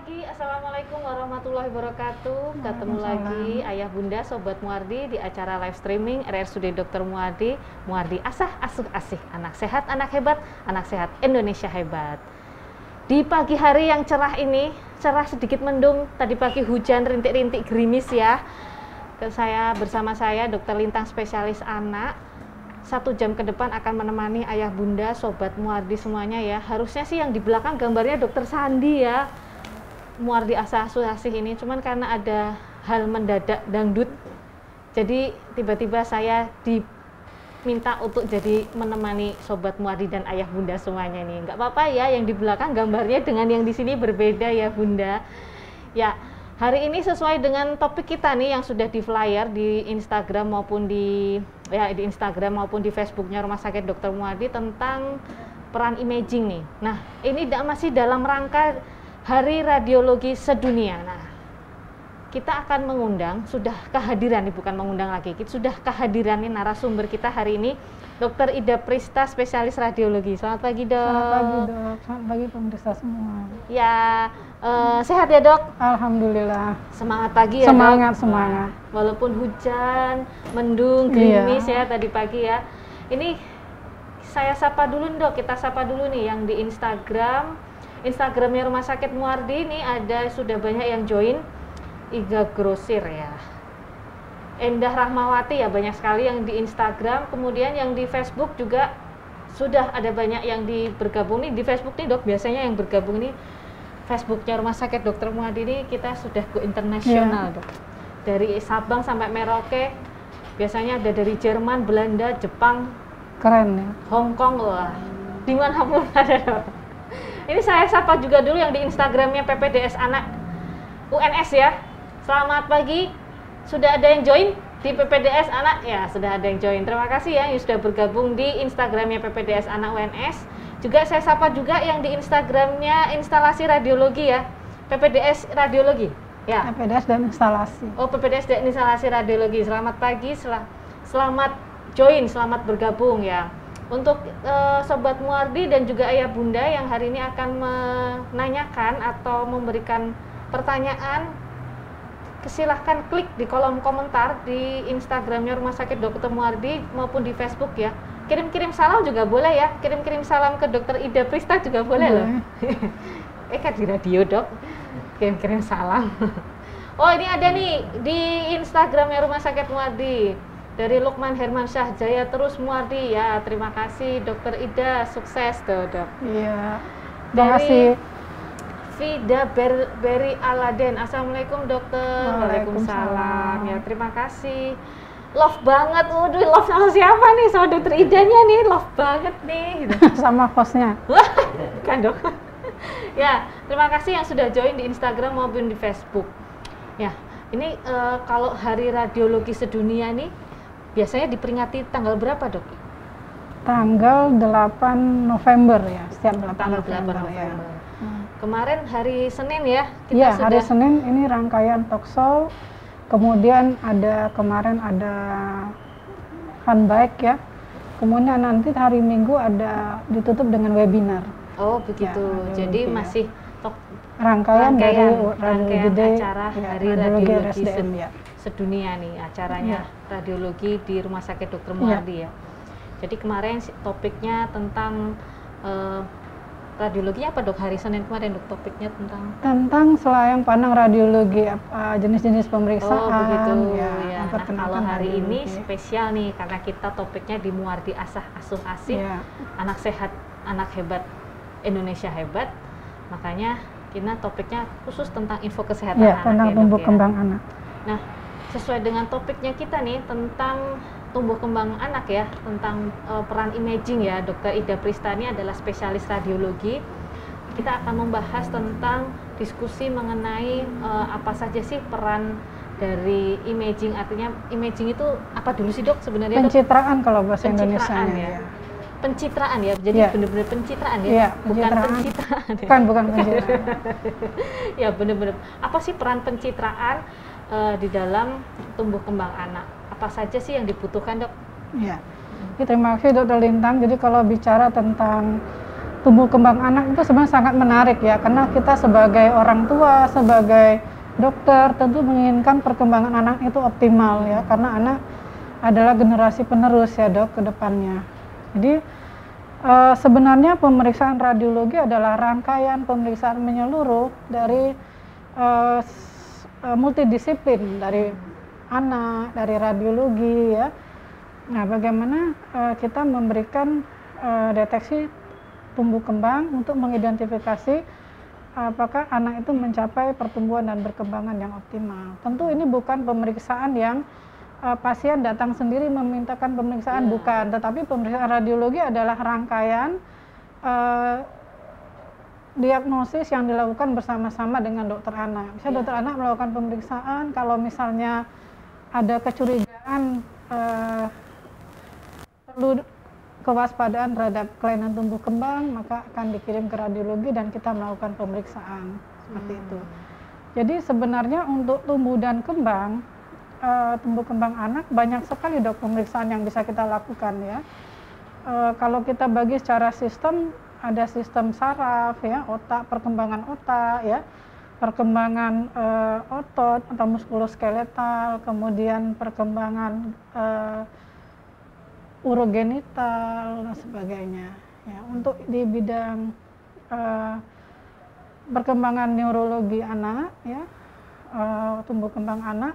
pagi, Assalamualaikum warahmatullahi wabarakatuh. Ketemu lagi Ayah Bunda, Sobat Muardi di acara live streaming RRSUD Dr. Muardi. Muardi Asah Asuh Asih, anak sehat, anak hebat, anak sehat Indonesia hebat. Di pagi hari yang cerah ini, cerah sedikit mendung, tadi pagi hujan rintik-rintik gerimis ya. Bersama saya Dr. Lintang spesialis anak. 1 jam ke depan akan menemani Ayah Bunda, Sobat Muardi semuanya ya. Harusnya sih yang di belakang gambarnya Dokter Sandi ya, Muardi Asah Asuh Asih ini. Cuman karena ada hal mendadak dangdut, jadi tiba-tiba saya diminta untuk jadi menemani Sobat Muardi dan Ayah Bunda semuanya nih. Nggak apa-apa ya, yang di belakang gambarnya dengan yang di sini berbeda ya Bunda. Ya, hari ini sesuai dengan topik kita nih yang sudah di flyer di Instagram maupun di Instagram maupun di Facebooknya Rumah Sakit Dr. Muardi tentang peran imaging nih. Nah, ini masih dalam rangka Hari Radiologi Sedunia. Nah, kita akan mengundang, sudah kehadiran nih, bukan mengundang lagi, sudah kehadiran nih narasumber kita hari ini, Dr. Ida Prista, spesialis radiologi. Selamat pagi, Dok. Selamat pagi, Dok. Selamat pagi pemirsa semua. Ya, sehat ya, Dok? Alhamdulillah. Semangat pagi ya, semangat, Dok? Semangat. Walaupun hujan, mendung, gerimis ya tadi pagi ya. Ini saya sapa dulu, Dok. Kita sapa dulu nih yang di Instagramnya Rumah Sakit Muardi ini sudah banyak yang join. Iga Grosir ya, Endah Rahmawati ya, banyak sekali yang di Instagram. Kemudian yang di Facebook juga sudah ada banyak yang bergabung nih di Facebook nih, Dok. Biasanya yang bergabung nih Facebooknya Rumah Sakit Dr. Muardi ini kita sudah go internasional, Dok. Dari Sabang sampai Merauke, biasanya ada dari Jerman, Belanda, Jepang, keren ya, Hong Kong, wah, di mana pun ada, Dok. Ini saya sapa juga dulu yang di Instagramnya PPDS Anak UNS ya. Selamat pagi, sudah ada yang join di PPDS Anak? Ya, sudah ada yang join. Terima kasih ya yang sudah bergabung di Instagramnya PPDS Anak UNS. Juga saya sapa juga yang di Instagramnya instalasi radiologi ya, PPDS Radiologi. Ya. PPDS dan instalasi. Oh, PPDS dan instalasi radiologi. Selamat pagi, selamat join, selamat bergabung ya. Untuk Sobat Muardi dan juga Ayah Bunda yang hari ini akan menanyakan atau memberikan pertanyaan, silahkan klik di kolom komentar di Instagramnya Rumah Sakit Dr. Muardi maupun di Facebook ya. Kirim-kirim salam juga boleh ya, kirim-kirim salam ke Dr. Ida Prista juga boleh loh. Kan di radio, Dok, kirim-kirim salam. Oh, ini ada nih di Instagramnya Rumah Sakit Muardi dari Lukman Hermansyah, Jaya terus Muardi ya. Terima kasih Dr. Ida, sukses tuh, Dok. Iya, terima kasih. Vida Berry Aladen, Assalamualaikum dokter. Waalaikumsalam. Ya, terima kasih. Love banget, waduh, love sama siapa nih? Sama dokter Idanya nih, love banget nih. Sama hostnya. Kan, Dok. Ya, terima kasih yang sudah join di Instagram maupun di Facebook. Ya, ini kalau Hari Radiologi Sedunia nih biasanya diperingati tanggal berapa, Dok? Tanggal 8 November ya, setiap 8 tanggal November. 8 November. Ya. Kemarin hari Senin ya, kita hari Senin ini rangkaian talkshow. Kemudian kemarin ada handbike ya. Kemudian nanti hari Minggu ditutup dengan webinar. Oh begitu. Ya, jadi masih rangkaian dari acara Hari Radiologi ya. Sedunia nih acaranya radiologi di Rumah Sakit Dr. Muardi ya. Jadi kemarin topiknya tentang radiologinya apa, Dok? Hari Senin kemarin, Dok, topiknya tentang selayang pandang radiologi, jenis-jenis pemeriksaan. Oh begitu ya. Nah, kalau hari ini spesial nih karena kita topiknya di Muardi Asah Asuh Asih, anak sehat, anak hebat, Indonesia hebat. Makanya kita topiknya khusus tentang info kesehatan anak, tentang tumbuh kembang anak. Nah, sesuai dengan topiknya kita nih tentang tumbuh kembang anak ya, tentang peran imaging ya. Dr. Ida Prista ini adalah spesialis radiologi. Kita akan membahas tentang diskusi mengenai apa saja sih peran dari imaging. Artinya imaging itu apa dulu sih, Dok, sebenarnya? Pencitraan, Dok? Kalau bahasa Indonesia ya. Pencitraan ya, jadi benar-benar pencitraan ya, bukan pencitraan. Bukan pencitraan. Ya, benar-benar. Apa sih peran pencitraan di dalam tumbuh kembang anak? Apa saja sih yang dibutuhkan, Dok? Ya, terima kasih Dr. Lintang. Jadi kalau bicara tentang tumbuh kembang anak itu sebenarnya sangat menarik ya, karena kita sebagai orang tua, sebagai dokter tentu menginginkan perkembangan anak itu optimal ya, karena anak adalah generasi penerus ya dok ke depannya. Jadi sebenarnya pemeriksaan radiologi adalah rangkaian pemeriksaan menyeluruh dari multidisiplin, dari anak, dari radiologi ya. Nah, bagaimana kita memberikan deteksi tumbuh kembang untuk mengidentifikasi apakah anak itu mencapai pertumbuhan dan perkembangan yang optimal. Tentu ini bukan pemeriksaan yang pasien datang sendiri memintakan pemeriksaan, bukan, tetapi pemeriksaan radiologi adalah rangkaian diagnosis yang dilakukan bersama-sama dengan dokter anak. Misalnya dokter anak melakukan pemeriksaan, kalau misalnya ada kecurigaan perlu kewaspadaan terhadap kelainan tumbuh kembang, maka akan dikirim ke radiologi dan kita melakukan pemeriksaan seperti itu. Jadi sebenarnya untuk tumbuh dan kembang, tumbuh kembang anak banyak sekali dok pemeriksaan yang bisa kita lakukan ya. Kalau kita bagi secara sistem, ada sistem saraf ya, otak, perkembangan otak ya, perkembangan otot atau muskuloskeletal, kemudian perkembangan urogenital dan sebagainya ya. Untuk di bidang perkembangan neurologi anak ya, tumbuh kembang anak,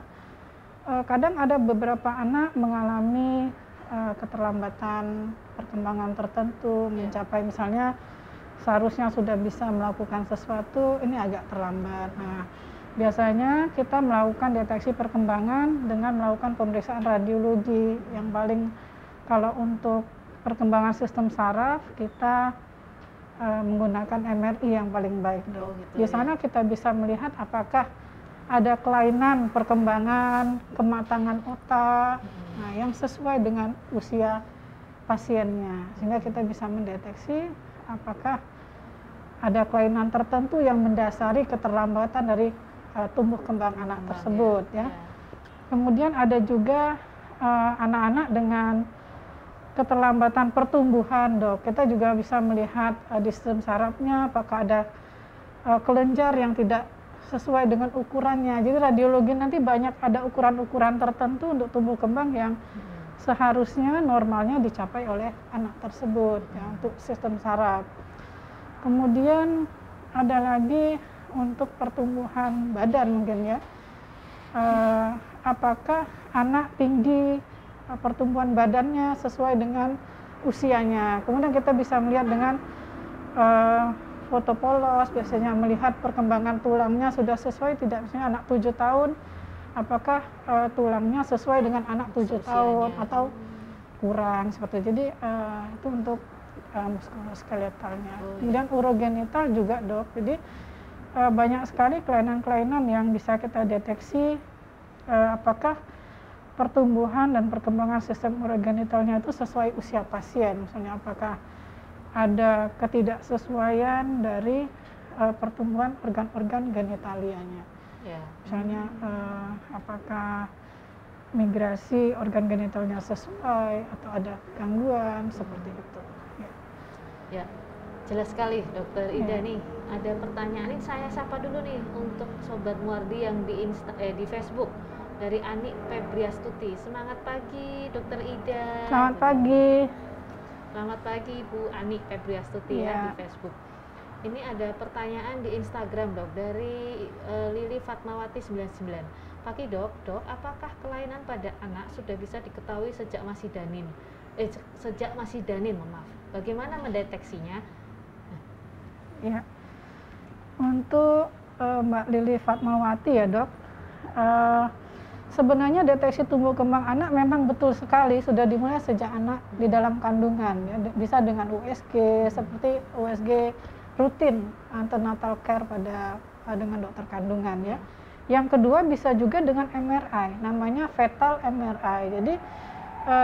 kadang ada beberapa anak mengalami keterlambatan perkembangan tertentu, mencapai misalnya seharusnya sudah bisa melakukan sesuatu, ini agak terlambat. Nah, biasanya kita melakukan deteksi perkembangan dengan melakukan pemeriksaan radiologi. Yang paling, kalau untuk perkembangan sistem saraf, kita menggunakan MRI yang paling baik dok. Di sana kita bisa melihat apakah ada kelainan perkembangan, kematangan otak, nah, yang sesuai dengan usia pasiennya, sehingga kita bisa mendeteksi apakah ada kelainan tertentu yang mendasari keterlambatan dari tumbuh kembang anak tersebut ya. Kemudian ada juga anak-anak dengan keterlambatan pertumbuhan dok. Kita juga bisa melihat di sistem sarafnya apakah ada kelenjar yang tidak sesuai dengan ukurannya. Jadi radiologi nanti banyak ada ukuran-ukuran tertentu untuk tumbuh kembang yang seharusnya normalnya dicapai oleh anak tersebut ya, untuk sistem saraf. Kemudian ada lagi untuk pertumbuhan badan mungkin ya. Apakah anak tinggi, pertumbuhan badannya sesuai dengan usianya. Kemudian kita bisa melihat dengan foto polos, biasanya melihat perkembangan tulangnya sudah sesuai tidak, misalnya anak 7 tahun, apakah tulangnya sesuai dengan anak 7 tahun atau kurang, seperti itu. Jadi itu untuk muskuloskeletalnya. Kemudian urogenital juga dok, jadi banyak sekali kelainan-kelainan yang bisa kita deteksi apakah pertumbuhan dan perkembangan sistem urogenitalnya itu sesuai usia pasien, misalnya apakah ada ketidaksesuaian dari pertumbuhan organ-organ genitalianya. Misalnya apakah migrasi organ genitalnya sesuai atau ada gangguan seperti itu. Ya, jelas sekali Dokter Ida nih. Ada pertanyaan ini saya sapa dulu nih untuk Sobat Muardi yang di Facebook dari Ani Febriastuti. Semangat pagi Dokter Ida. Selamat pagi. Selamat pagi Bu Ani Febriastuti ya di Facebook. Ini ada pertanyaan di Instagram dok dari Lili Fatmawati 99. Pagi dok, apakah kelainan pada anak sudah bisa diketahui sejak masih janin? Maaf. Bagaimana mendeteksinya? Ya, untuk Mbak Lili Fatmawati ya dok. Sebenarnya deteksi tumbuh kembang anak memang betul sekali sudah dimulai sejak anak di dalam kandungan ya, bisa dengan USG seperti USG rutin antenatal care dengan dokter kandungan ya. Yang kedua bisa juga dengan MRI, namanya fetal MRI. Jadi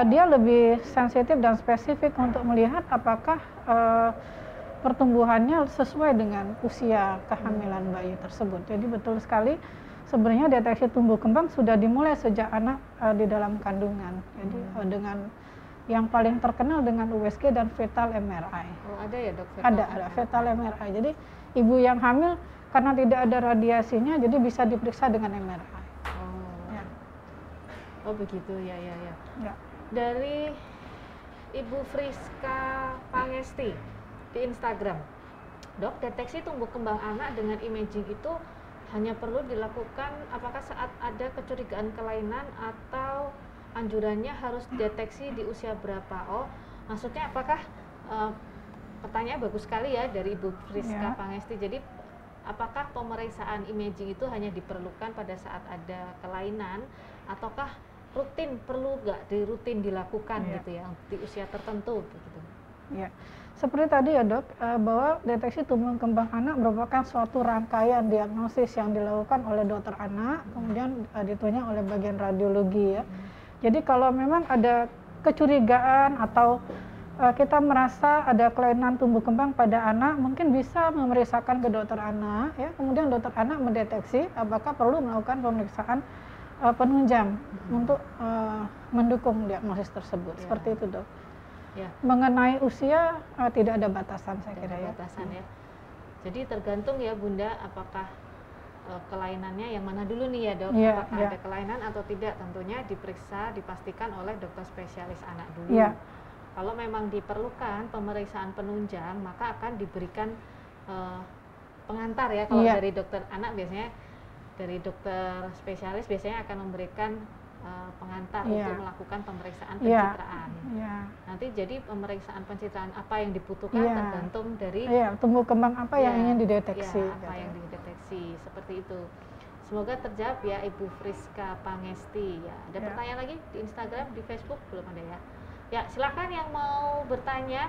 dia lebih sensitif dan spesifik untuk melihat apakah pertumbuhannya sesuai dengan usia kehamilan bayi tersebut. Jadi betul sekali sebenarnya deteksi tumbuh kembang sudah dimulai sejak anak di dalam kandungan. Jadi dengan yang paling terkenal dengan USG dan fetal MRI. Oh, ada ya dok? Ada fetal MRI. Jadi ibu yang hamil karena tidak ada radiasinya, jadi bisa diperiksa dengan MRI. Oh, Ya. Oh begitu ya. Ya. Dari Ibu Friska Pangesti di Instagram, dok, deteksi tumbuh kembang anak dengan imaging itu hanya perlu dilakukan apakah saat ada kecurigaan kelainan atau anjurannya harus deteksi di usia berapa? Oh, maksudnya apakah pertanyaan bagus sekali ya dari Ibu Friska Pangesti. Jadi apakah pemeriksaan imaging itu hanya diperlukan pada saat ada kelainan ataukah perlu nggak dirutin dilakukan gitu ya di usia tertentu begitu? Ya, seperti tadi ya dok, bahwa deteksi tumbuh kembang anak merupakan suatu rangkaian diagnosis yang dilakukan oleh dokter anak, kemudian ditunjang oleh bagian radiologi ya. Jadi kalau memang ada kecurigaan atau kita merasa ada kelainan tumbuh kembang pada anak, mungkin bisa memeriksakan ke dokter anak ya, kemudian dokter anak mendeteksi apakah perlu melakukan pemeriksaan penunjang untuk mendukung diagnosis tersebut. Seperti itu dok. Ya. Mengenai usia tidak ada batasan saya kira ya. Batasan ya. Jadi tergantung ya Bunda apakah kelainannya yang mana dulu nih ya dok, apakah ada kelainan atau tidak, tentunya diperiksa, dipastikan oleh dokter spesialis anak dulu. Kalau memang diperlukan pemeriksaan penunjang, maka akan diberikan pengantar ya. Kalau dari dokter anak biasanya, dari dokter spesialis biasanya akan memberikan pengantar untuk melakukan pemeriksaan pencitraan. Nanti jadi pemeriksaan pencitraan apa yang dibutuhkan tergantung dari tumbuh kembang apa yang ingin dideteksi. Apa yang dideteksi, seperti itu. Semoga terjawab ya Ibu Friska Pangesti ya. Ada pertanyaan lagi di Instagram, di Facebook belum ada ya? Ya, silakan yang mau bertanya,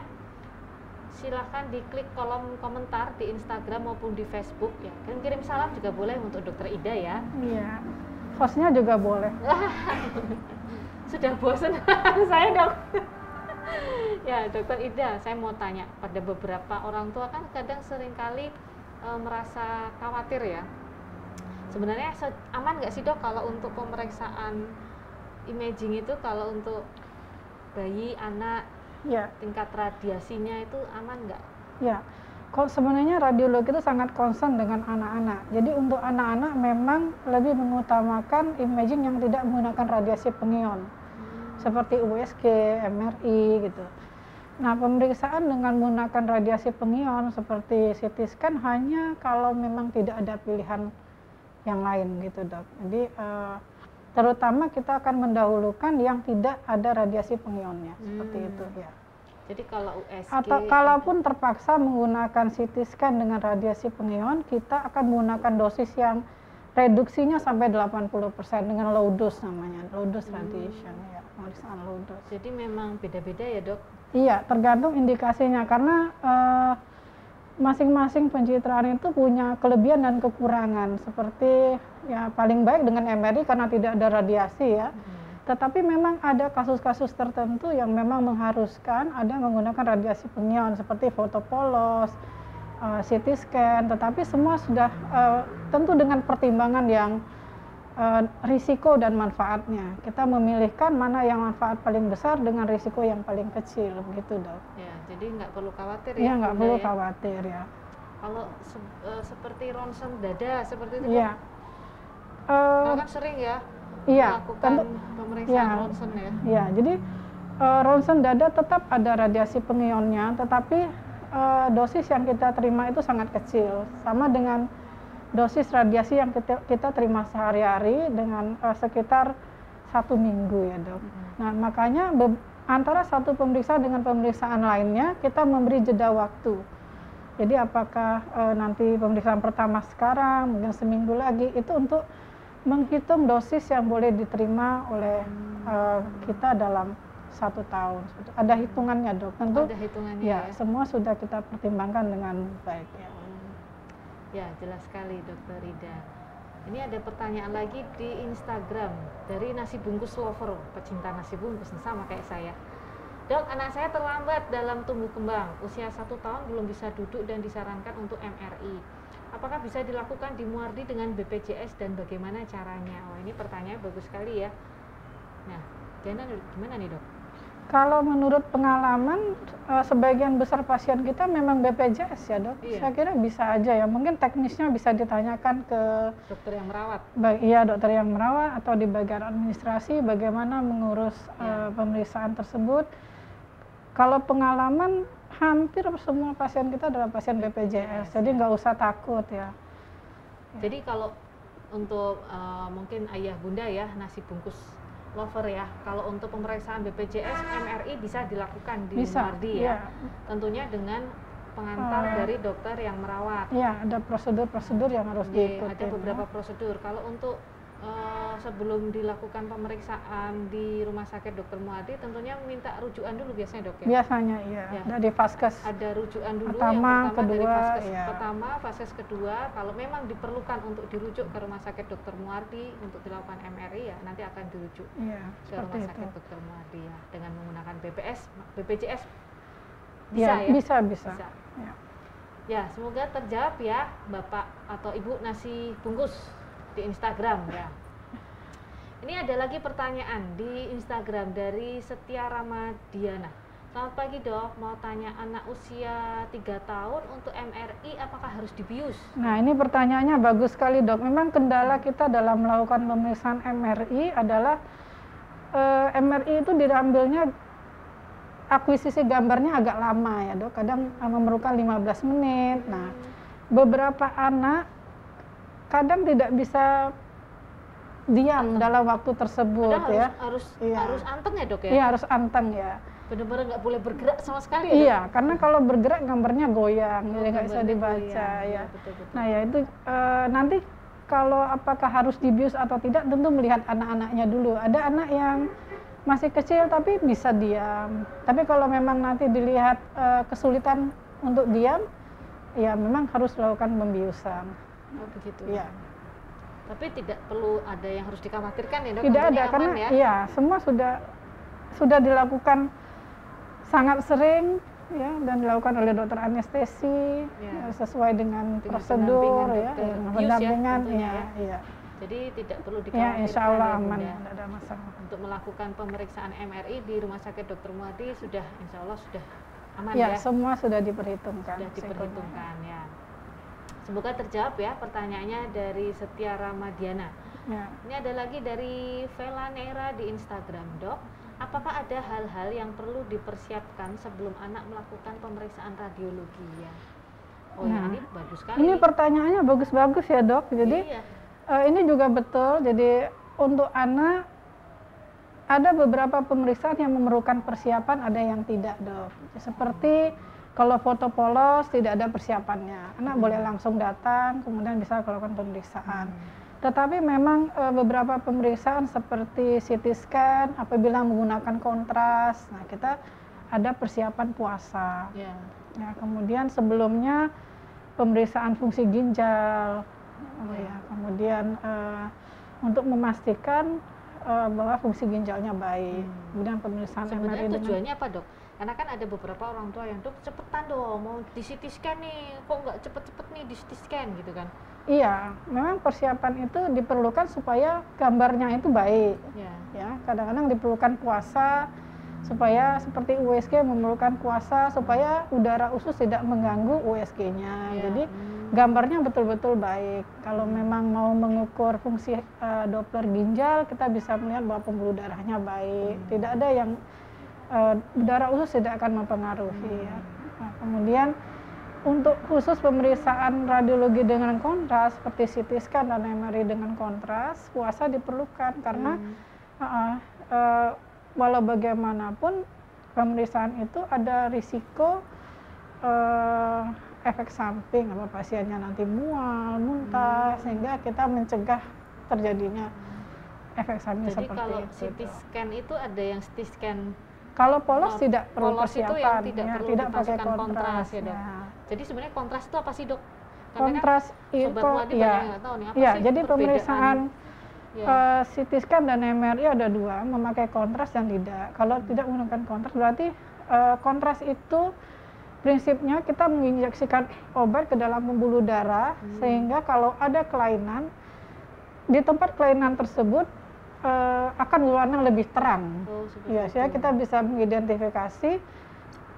silakan diklik kolom komentar di Instagram maupun di Facebook ya. Kirim salam juga boleh untuk Dokter Ida ya. Iya, hostnya juga boleh. Sudah bosan saya dok. Ya Dokter Ida, saya mau tanya, pada beberapa orang tua kan kadang seringkali merasa khawatir ya. Sebenarnya aman nggak sih dok kalau untuk pemeriksaan imaging itu, kalau untuk bayi, anak, tingkat radiasinya itu aman nggak? Ya, kok sebenarnya radiologi itu sangat concern dengan anak-anak. Jadi untuk anak-anak memang lebih mengutamakan imaging yang tidak menggunakan radiasi pengion, seperti USG, MRI gitu. Nah, pemeriksaan dengan menggunakan radiasi pengion seperti CT scan hanya kalau memang tidak ada pilihan yang lain gitu dok. Jadi terutama kita akan mendahulukan yang tidak ada radiasi pengionnya, seperti itu ya. Jadi kalau USG atau kalaupun terpaksa menggunakan CT scan dengan radiasi pengion, kita akan menggunakan dosis yang reduksinya sampai 80% dengan low dose namanya, low dose radiation ya, pemeriksaan low dose. Jadi memang beda-beda ya dok? Iya, tergantung indikasinya karena masing-masing pencitraan itu punya kelebihan dan kekurangan. Seperti ya paling baik dengan MRI karena tidak ada radiasi ya. Tetapi memang ada kasus-kasus tertentu yang memang mengharuskan ada menggunakan radiasi pengion seperti foto polos, CT scan. Tetapi semua sudah tentu dengan pertimbangan yang risiko dan manfaatnya. Kita memilihkan mana yang manfaat paling besar dengan risiko yang paling kecil, begitu dok. Ya, jadi nggak perlu khawatir ya. Iya, nggak perlu khawatir ya. Kalau seperti ronsen dada seperti itu ya. Kan sering ya melakukan pemeriksaan ronsen ya. Iya, jadi ronsen dada tetap ada radiasi pengionnya, tetapi dosis yang kita terima itu sangat kecil, sama dengan dosis radiasi yang kita terima sehari-hari dengan sekitar 1 minggu ya dok. Nah makanya antara satu pemeriksaan dengan pemeriksaan lainnya kita memberi jeda waktu. Jadi apakah nanti pemeriksaan pertama sekarang, mungkin seminggu lagi, itu untuk menghitung dosis yang boleh diterima oleh kita dalam 1 tahun. Ada hitungannya dok. Tentu ada hitungannya ya. Semua sudah kita pertimbangkan dengan baik ya. Ya, jelas sekali Dokter Ida. Ini ada pertanyaan lagi di Instagram dari Nasi Bungkus Lover, pecinta nasi bungkus sama kayak saya. Dok, anak saya terlambat dalam tumbuh kembang, usia 1 tahun belum bisa duduk dan disarankan untuk MRI. Apakah bisa dilakukan di Muardi dengan BPJS dan bagaimana caranya? Oh, ini pertanyaan bagus sekali ya. Nah, gimana nih dok? Kalau menurut pengalaman, sebagian besar pasien kita memang BPJS ya dok. Iya. Saya kira bisa aja ya, mungkin teknisnya bisa ditanyakan ke Dokter yang merawat. iya dokter yang merawat atau di bagian administrasi bagaimana mengurus pemeriksaan tersebut. Kalau pengalaman hampir semua pasien kita adalah pasien BPJS, jadi nggak usah takut ya. Jadi kalau untuk mungkin ayah bunda ya, nasi bungkus lover ya, kalau untuk pemeriksaan BPJS MRI bisa dilakukan di Bisa, Muardi ya, iya. Tentunya dengan pengantar dari dokter yang merawat. Iya, ada prosedur-prosedur yang harus diikuti. Ada beberapa prosedur. Kalau untuk sebelum dilakukan pemeriksaan di Rumah Sakit Dr. Muardi, tentunya minta rujukan dulu biasanya dok ya? Biasanya iya, Ya. dari Vaskes. Ada rujukan dulu Pertama, yang pertama dari kedua, Vaskes ya. pertama, Vaskes kedua. Kalau memang diperlukan untuk dirujuk ke Rumah Sakit Dr. Muardi untuk dilakukan MRI ya, nanti akan dirujuk Iya, ke seperti Rumah itu. Sakit Dr. Muardi ya, dengan menggunakan BPJS bisa Ya, ya? bisa. Bisa. Ya. Ya, semoga terjawab ya Bapak atau Ibu nasi bungkus di Instagram ya. Ini ada lagi pertanyaan di Instagram dari Setia Ramadiana. Selamat pagi dok, mau tanya anak usia 3 tahun untuk MRI apakah harus dibius? Nah ini pertanyaannya bagus sekali dok. Memang kendala kita dalam melakukan pemeriksaan MRI adalah MRI itu diambilnya akuisisi gambarnya agak lama ya dok. Kadang memerlukan 15 menit. Nah beberapa anak kadang tidak bisa diam dalam waktu tersebut. Padahal ya. Iya. harus anteng ya dok ya? Iya harus anteng ya. Benar-benar nggak boleh bergerak sama sekali ya? Iya, karena kalau bergerak gambarnya goyang, jadi nggak bisa gambarnya dibaca goyang. ya. Betul-betul. Nah ya itu nanti kalau apakah harus dibius atau tidak tentu melihat anak-anaknya dulu. Ada anak yang masih kecil tapi bisa diam. Tapi kalau memang nanti dilihat kesulitan untuk diam, ya memang harus melakukan pembiusan. Oh begitu. Iya. Tapi tidak perlu ada yang harus dikhawatirkan ya dok? Tidak Tentunya ada aman karena ya? iya semua sudah dilakukan sangat sering ya dan dilakukan oleh dokter anestesi Ya. sesuai dengan Dengan prosedur pendampingan ya, dokter bius ya, pendampingan tentunya ya, iya. Jadi tidak perlu Ya, dikhawatirkan insya Allah ya, aman, Bunda. tidak ada masalah. Untuk melakukan pemeriksaan MRI di Rumah Sakit Dr. Muardi sudah insya Allah sudah aman Ya, ya? semua sudah diperhitungkan. Sudah risikonya. diperhitungkan ya. Semoga terjawab ya pertanyaannya dari Setia Ramadiana. Ya. Ini ada lagi dari Vela Neira di Instagram, dok. Apakah ada hal-hal yang perlu dipersiapkan sebelum anak melakukan pemeriksaan radiologi ya? Oh ya, Nah, ini bagus sekali. Ini pertanyaannya bagus-bagus ya dok. Jadi Iya. ini juga betul. Jadi untuk anak ada beberapa pemeriksaan yang memerlukan persiapan, ada yang tidak dok. Seperti kalau foto polos tidak ada persiapannya, anak boleh langsung datang, kemudian bisa melakukan pemeriksaan. Tetapi memang beberapa pemeriksaan seperti CT scan apabila menggunakan kontras, nah kita ada persiapan puasa. Ya. Ya, kemudian sebelumnya pemeriksaan fungsi ginjal, ya, kemudian untuk memastikan bahwa fungsi ginjalnya baik. Kemudian pemeriksaan Sebenarnya MRI dengan tujuannya apa dok? Karena kan ada beberapa orang tua yang dok cepetan dong mau di CT scan nih, kok nggak cepet-cepet nih di CT scan gitu kan? Iya, memang persiapan itu diperlukan supaya gambarnya itu baik. Ya. Ya, kadang-kadang diperlukan puasa supaya seperti USG memerlukan puasa supaya udara usus tidak mengganggu USG-nya. Ya. Jadi gambarnya betul-betul baik. Kalau memang mau mengukur fungsi Doppler ginjal, kita bisa melihat bahwa pembuluh darahnya baik. Tidak ada yang udara usus tidak akan mempengaruhi. Ya. Nah, kemudian untuk khusus pemeriksaan radiologi dengan kontras seperti CT scan dan MRI dengan kontras, puasa diperlukan karena walau bagaimanapun pemeriksaan itu ada risiko efek samping, apa pasiennya nanti mual, muntah, sehingga kita mencegah terjadinya efek samping Jadi seperti kalau itu. CT scan itu ada yang CT scan Kalau polos tidak perlu polos itu persiapan, yang tidak ya, perlu tidak pakai dipasangkan kontras. ya dok. Ya. Jadi sebenarnya kontras itu apa sih dok? Karena Kontras kan itu Sobat Muardi banyak yang nggak tahu nih apa ya, sih jadi perbedaan? pemeriksaan Ya. CT scan dan MRI ada dua, memakai kontras dan tidak. Kalau tidak menggunakan kontras berarti kontras itu prinsipnya kita menginjeksikan obat ke dalam pembuluh darah sehingga kalau ada kelainan di tempat kelainan tersebut akan berwarna lebih terang. Oh, seperti Ya, sehingga itu. kita bisa mengidentifikasi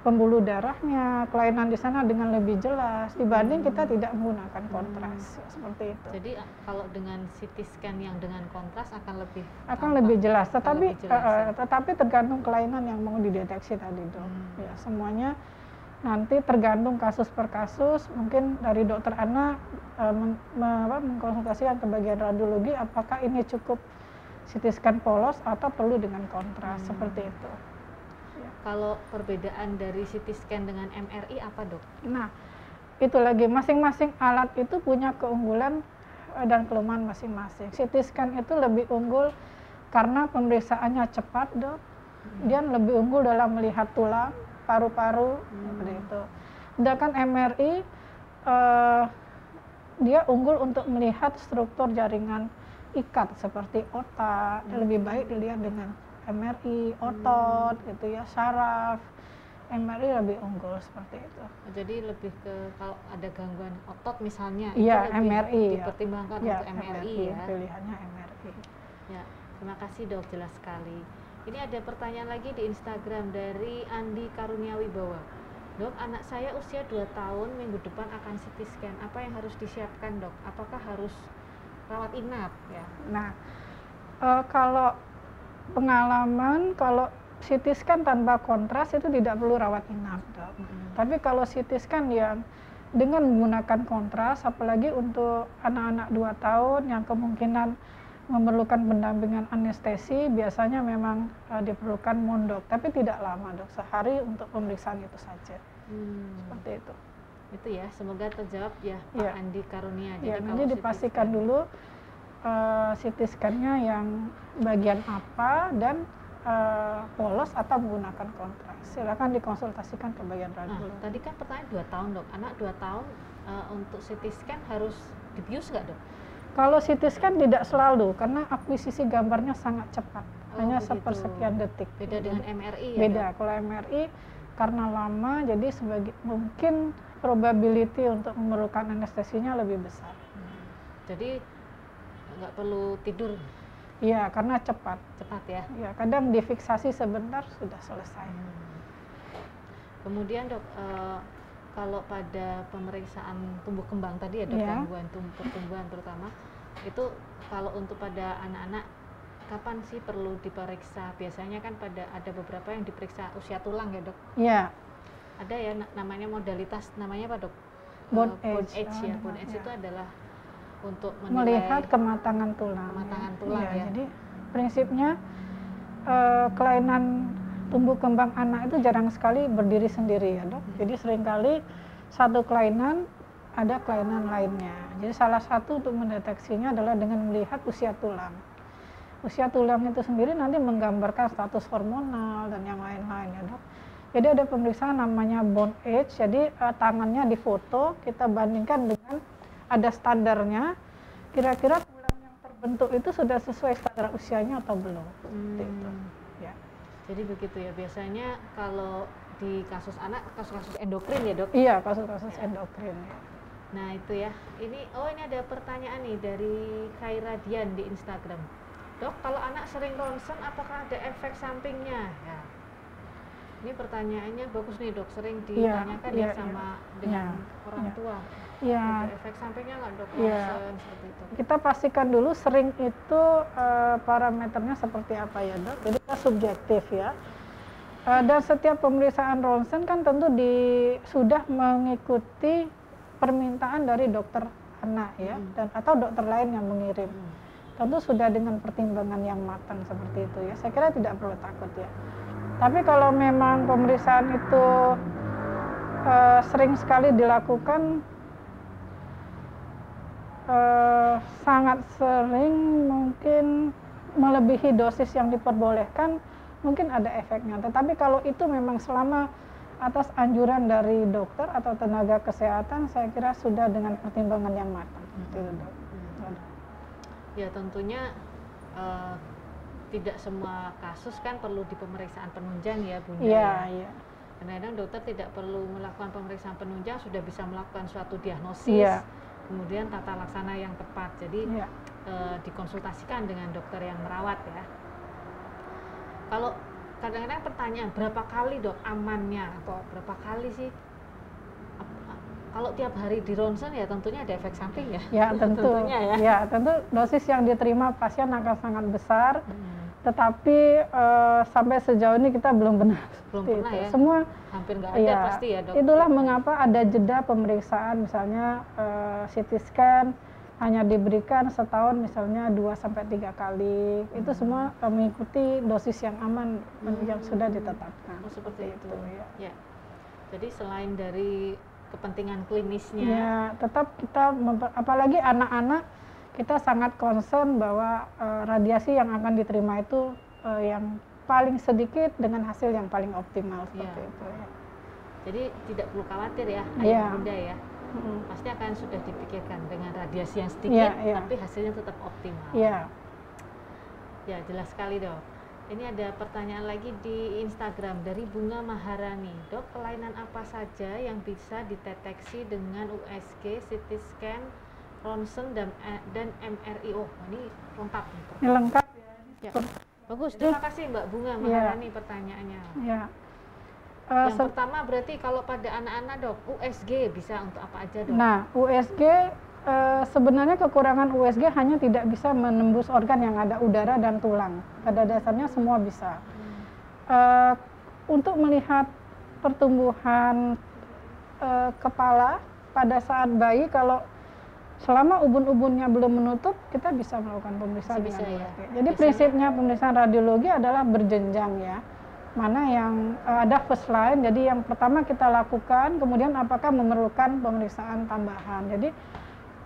pembuluh darahnya, kelainan di sana dengan lebih jelas dibanding kita tidak menggunakan kontras. Seperti itu. Jadi kalau dengan CT scan yang dengan kontras akan lebih Lebih jelas, akan tetapi lebih jelas, ya. tetapi tergantung kelainan yang mau dideteksi tadi, Dok. Ya, semuanya nanti tergantung kasus per kasus. Mungkin dari dokter anak mengkonsultasikan ke bagian radiologi apakah ini cukup CT scan polos atau perlu dengan kontras, seperti itu. Kalau perbedaan dari CT scan dengan MRI apa, Dok? Nah, itu lagi masing-masing alat itu punya keunggulan dan kelemahan masing-masing. CT scan itu lebih unggul karena pemeriksaannya cepat, Dok. Dia lebih unggul dalam melihat tulang, paru-paru, seperti itu. Sedangkan MRI dia unggul untuk melihat struktur jaringan ikat seperti otak. Lebih baik dilihat dengan MRI, otot, gitu ya, saraf. MRI lebih unggul seperti itu. Jadi lebih ke kalau ada gangguan otot misalnya, Iya, itu lebih MRI. dipertimbangkan Ya, untuk MRI ya. Pilihannya MRI. Ya, terima kasih Dok, jelas sekali. Ini ada pertanyaan lagi di Instagram dari Andi Karuniawi Bawa. Dok, anak saya usia 2 tahun, minggu depan akan CT scan. Apa yang harus disiapkan, Dok? Apakah harus rawat inap ya? Nah, kalau pengalaman kalau CT scan tanpa kontras itu tidak perlu rawat inap, Dok. Tapi kalau CT scan yang dengan menggunakan kontras, apalagi untuk anak-anak 2 tahun yang kemungkinan memerlukan pendampingan anestesi, biasanya memang diperlukan mondok, tapi tidak lama, Dok. Sehari untuk pemeriksaan itu saja. Seperti itu. Itu ya, semoga terjawab ya, Pak Ya. Andi Karunia. Ya, Jadi nanti kalau dipastikan dulu CT scan-nya yang bagian apa dan polos atau menggunakan kontras. Silakan dikonsultasikan ke bagian radiologi. Tadi kan pertanyaan 2 tahun, Dok. Anak 2 tahun untuk CT scan harus dibius nggak, Dok? Kalau CT scan tidak selalu, karena akuisisi gambarnya sangat cepat, hanya begitu. sepersekian detik. Beda dengan MRI ya, Beda, Dok? kalau MRI karena lama, jadi mungkin probability untuk memerlukan anestesinya lebih besar. Jadi nggak perlu tidur, Iya, karena cepat. cepat ya. Ya, kadang difiksasi sebentar sudah selesai. Kemudian Dok, kalau pada pemeriksaan tumbuh kembang tadi ya, Dok, Iya. gangguan pertumbuhan terutama, itu kalau untuk pada anak-anak kapan sih perlu diperiksa? Biasanya kan ada beberapa yang diperiksa usia tulang ya, Dok. Iya, Ada ya namanya modalitas, namanya apa, Dok? Bone Bone age. age ya. Bone age Ya. itu adalah untuk Melihat menilai kematangan tulang. kematangan tulang ya. Jadi prinsipnya kelainan tumbuh kembang anak itu jarang sekali berdiri sendiri ya, Dok. Jadi seringkali satu kelainan ada kelainan lainnya. Jadi salah satu untuk mendeteksinya adalah dengan melihat usia tulang. Usia tulang itu sendiri nanti menggambarkan status hormonal dan yang lain-lain ya, Dok. Jadi ada pemeriksaan namanya bone age. Jadi tangannya difoto, kita bandingkan dengan ada standarnya. Kira-kira tulang yang terbentuk itu sudah sesuai standar usianya atau belum? Seperti itu. Ya. Jadi begitu ya, biasanya kalau di kasus anak, kasus-kasus endokrin ya, Dok? Iya, kasus-kasus endokrin. Nah itu ya, ini ada pertanyaan nih dari Khaira Dian di Instagram. Dok, kalau anak sering ronsen apakah ada efek sampingnya? Ya. Ini pertanyaannya bagus nih, Dok, sering ditanyakan ya sama dengan orang tua. Iya. Ada efek sampingnya nggak, Dok, Iya. ronsen seperti itu? Kita pastikan dulu sering itu parameternya seperti apa ya, Dok. Jadi kita subjektif ya. Dan setiap pemeriksaan ronsen kan tentu sudah mengikuti permintaan dari dokter anak ya, dan atau dokter lain yang mengirim. Tentu sudah dengan pertimbangan yang matang seperti itu ya. Saya kira tidak perlu takut ya. Tapi kalau memang pemeriksaan itu sering sekali dilakukan, sangat sering, mungkin melebihi dosis yang diperbolehkan, mungkin ada efeknya. Tetapi kalau itu memang selama atas anjuran dari dokter atau tenaga kesehatan, saya kira sudah dengan pertimbangan yang matang. Ya tentunya tidak semua kasus kan perlu di pemeriksaan penunjang ya, Bunda. Iya, iya. Kadang-kadang dokter tidak perlu melakukan pemeriksaan penunjang, sudah bisa melakukan suatu diagnosis, Iya. kemudian tata laksana yang tepat. Jadi Iya. dikonsultasikan dengan dokter yang merawat ya. Kalau kadang-kadang pertanyaan berapa kali dok amannya atau berapa kali sih? Kalau tiap hari di ronsen ya tentunya ada efek samping ya. Ya tentu. Tentunya ya. Ya tentu dosis yang diterima pasien akan sangat besar. Tetapi sampai sejauh ini kita belum pernah pernah ya. Semua hampir nggak ada pasti ya dok. Itulah mengapa ada jeda pemeriksaan, misalnya CT scan hanya diberikan setahun misalnya 2-3 kali. Itu semua mengikuti dosis yang aman yang sudah ditetapkan. Seperti itu ya. Jadi selain dari kepentingan klinisnya, ya tetap kita apalagi anak-anak, kita sangat concern bahwa radiasi yang akan diterima itu yang paling sedikit dengan hasil yang paling optimal seperti itu ya. Jadi tidak perlu khawatir ya ayah bunda ya. Pasti akan sudah dipikirkan dengan radiasi yang sedikit tapi hasilnya tetap optimal. Ya jelas sekali dok. Ini ada pertanyaan lagi di Instagram dari Bunga Maharani. Dok, kelainan apa saja yang bisa dideteksi dengan USG, CT scan, ronsen dan MRI? Oh, ini lengkap nih. Ini lengkap ya. Bagus, terima kasih Mbak Bunga Maharani pertanyaannya. Ya. Yang pertama berarti kalau pada anak-anak dok, USG bisa untuk apa aja dok? Nah, USG sebenarnya kekurangan USG hanya tidak bisa menembus organ yang ada udara dan tulang. Pada dasarnya semua bisa. Untuk melihat pertumbuhan kepala pada saat bayi, kalau selama ubun-ubunnya belum menutup, kita bisa melakukan pemeriksaan dengan USG. Jadi prinsipnya pemeriksaan radiologi adalah berjenjang ya. Mana yang ada first line, jadi yang pertama kita lakukan, kemudian apakah memerlukan pemeriksaan tambahan. Jadi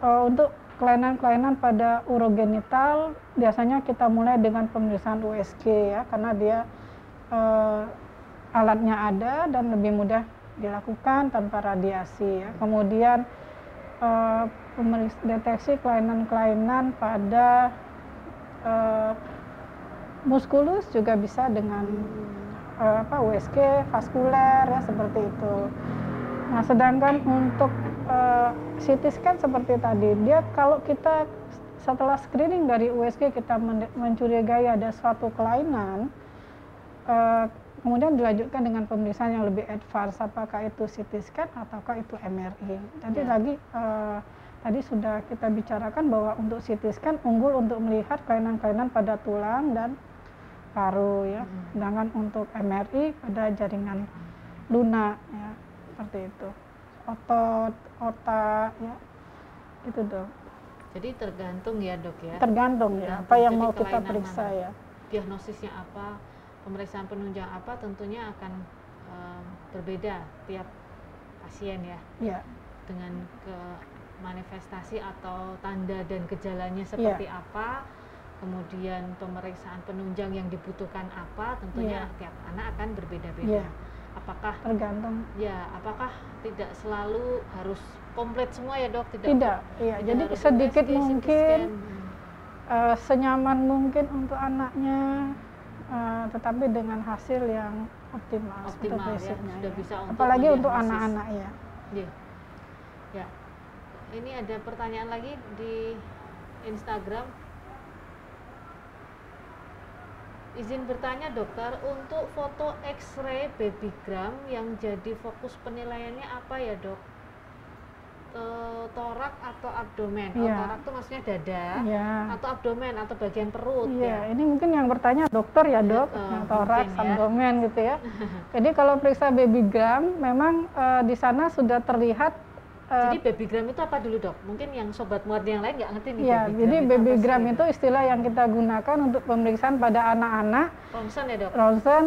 untuk kelainan-kelainan pada urogenital biasanya kita mulai dengan pemeriksaan USG ya, karena dia alatnya ada dan lebih mudah dilakukan tanpa radiasi ya. Kemudian deteksi kelainan-kelainan pada muskulus juga bisa dengan USG vaskuler ya, seperti itu. Nah, sedangkan untuk CT scan seperti tadi, dia kalau kita setelah screening dari USG kita mencurigai ada suatu kelainan, kemudian dilanjutkan dengan pemeriksaan yang lebih advance, apakah itu CT scan ataukah itu MRI. Jadi tadi sudah kita bicarakan bahwa untuk CT scan unggul untuk melihat kelainan-kelainan pada tulang dan paru ya, sedangkan untuk MRI pada jaringan lunak ya, seperti itu. Otot, otak ya, itu dok. Jadi tergantung ya dok ya. Tergantung ya, apa yang mau kita periksa ya. Diagnosisnya apa, pemeriksaan penunjang apa, tentunya akan berbeda tiap pasien ya. Iya. Dengan manifestasi atau tanda dan gejalanya seperti apa, kemudian pemeriksaan penunjang yang dibutuhkan apa, tentunya tiap anak akan berbeda-beda. Apakah tergantung? Ya, apakah tidak selalu harus komplit semua ya dok? Tidak, iya. Jadi sedikit mungkin, senyaman mungkin untuk anaknya, tetapi dengan hasil yang optimal untuk prinsipnya. Sudah bisa untuk apalagi untuk anak-anak ya. Ya. Ini ada pertanyaan lagi di Instagram. Izin bertanya dokter, untuk foto X-ray babygram yang jadi fokus penilaiannya apa ya dok? Torak atau abdomen? Torak itu maksudnya dada, atau abdomen atau bagian perut? Ini mungkin yang bertanya dokter ya dok, torak, abdomen gitu ya. Jadi kalau periksa babygram, memang di sana sudah terlihat. Jadi babygram itu apa dulu dok? Mungkin yang sobat Muardi yang lain nggak ngerti nih. Iya, jadi babygram itu istilah yang kita gunakan untuk pemeriksaan pada anak-anak. Ronsen ya dok? Ronsen,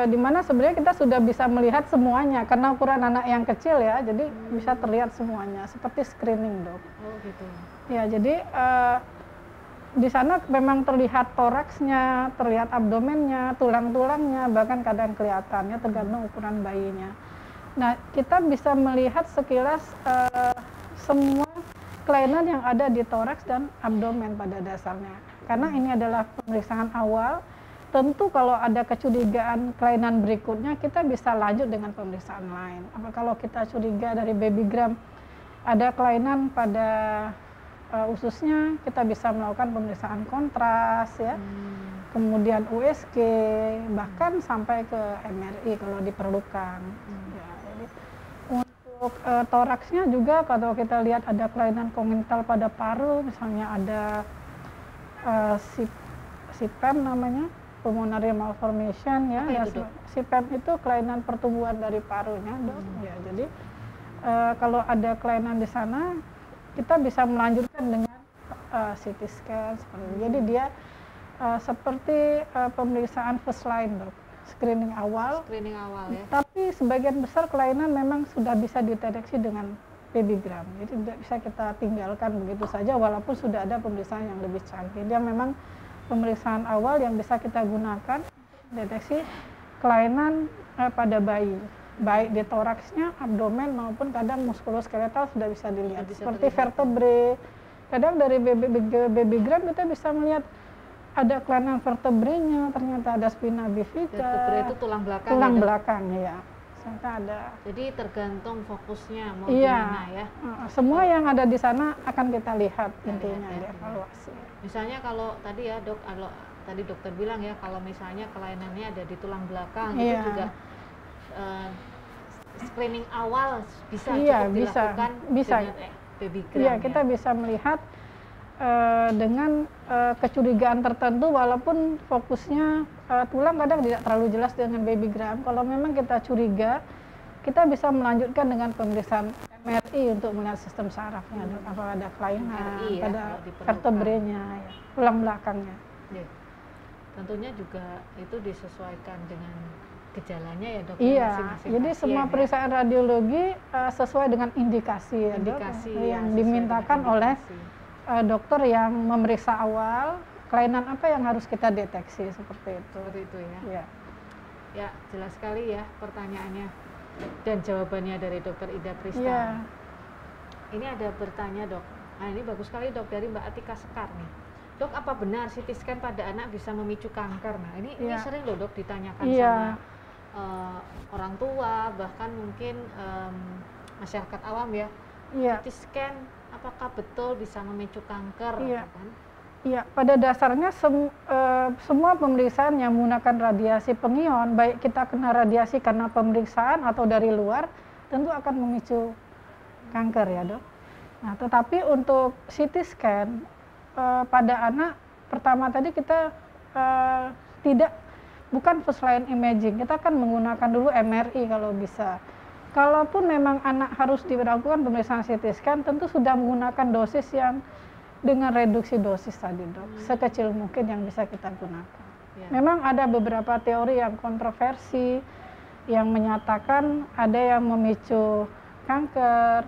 di mana sebenarnya kita sudah bisa melihat semuanya karena ukuran anak yang kecil ya, jadi bisa terlihat semuanya seperti screening dok. Oh gitu. Ya, jadi di sana memang terlihat toraksnya, terlihat abdomennya, tulang-tulangnya, bahkan kadang kelihatannya tergantung ukuran bayinya. Nah, kita bisa melihat sekilas semua kelainan yang ada di toraks dan abdomen pada dasarnya. Karena ini adalah pemeriksaan awal, tentu kalau ada kecurigaan kelainan berikutnya, kita bisa lanjut dengan pemeriksaan lain. Kalau kita curiga dari babygram ada kelainan pada ususnya kita bisa melakukan pemeriksaan kontras ya, kemudian USG, bahkan sampai ke MRI kalau diperlukan. Ya, jadi untuk toraksnya juga kalau kita lihat ada kelainan kongenital pada paru, misalnya ada CPAM namanya, pulmonary malformation ya. CPAM itu kelainan pertumbuhan dari parunya, Dok. Ya, jadi kalau ada kelainan di sana, kita bisa melanjutkan dengan CT scan seperti itu. Jadi dia seperti pemeriksaan first line, Dok. Screening awal. Screening awal ya. Tapi sebagian besar kelainan memang sudah bisa dideteksi dengan babygram. Jadi tidak bisa kita tinggalkan begitu saja walaupun sudah ada pemeriksaan yang lebih canggih. Dia memang pemeriksaan awal yang bisa kita gunakan deteksi kelainan pada bayi, baik di toraksnya, abdomen maupun kadang muskuloskeletal sudah bisa dilihat, seperti vertebrae. Kadang dari babygram kita bisa melihat ada kelainan vertebrenya, ternyata ada spina bifida. Vertebrae itu tulang belakang. Tulang belakang ya. Ternyata ada. Jadi tergantung fokusnya mau gimana ya. Semua yang ada di sana akan kita lihat intinya dievaluasi. Misalnya kalau tadi ya Dok, kalau tadi dokter bilang ya kalau misalnya kelainannya ada di tulang belakang itu juga screening awal bisa cukup dilakukan dengan babygram. Iya, kita bisa melihat dengan kecurigaan tertentu walaupun fokusnya tulang kadang tidak terlalu jelas dengan babygram. Kalau memang kita curiga, kita bisa melanjutkan dengan pemeriksaan MRI untuk melihat sistem sarafnya, apakah ada kelainan pada vertebrenya, ya, tulang belakangnya. Ya. Tentunya juga itu disesuaikan dengan gejalanya ya Dok. Iya, jadi semua periksaan radiologi sesuai dengan indikasi ya Dok, yang dimintakan oleh dokter yang memeriksa awal, kelainan apa yang harus kita deteksi seperti itu. Seperti itu ya. Ya, jelas sekali ya pertanyaannya dan jawabannya dari Dokter Ida Prista. Ya. Ini ada bertanya Dok. Nah ini bagus sekali Dok dari Mbak Atika Sekar nih. Dok, apa benar CT scan pada anak bisa memicu kanker? Nah ini sering loh Dok ditanyakan sama orang tua, bahkan mungkin masyarakat awam ya. CT scan apakah betul bisa memicu kanker? Kan? Iya, pada dasarnya semua pemeriksaan yang menggunakan radiasi pengion, baik kita kena radiasi karena pemeriksaan atau dari luar, tentu akan memicu kanker ya Dok. Nah, tetapi untuk CT scan pada anak, pertama tadi kita bukan first line imaging, kita akan menggunakan dulu MRI kalau bisa. Kalaupun memang anak harus dilakukan pemeriksaan CT scan, tentu sudah menggunakan dosis yang dengan reduksi dosis tadi Dok, sekecil mungkin yang bisa kita gunakan. Memang ada beberapa teori yang kontroversi, yang menyatakan ada yang memicu kanker,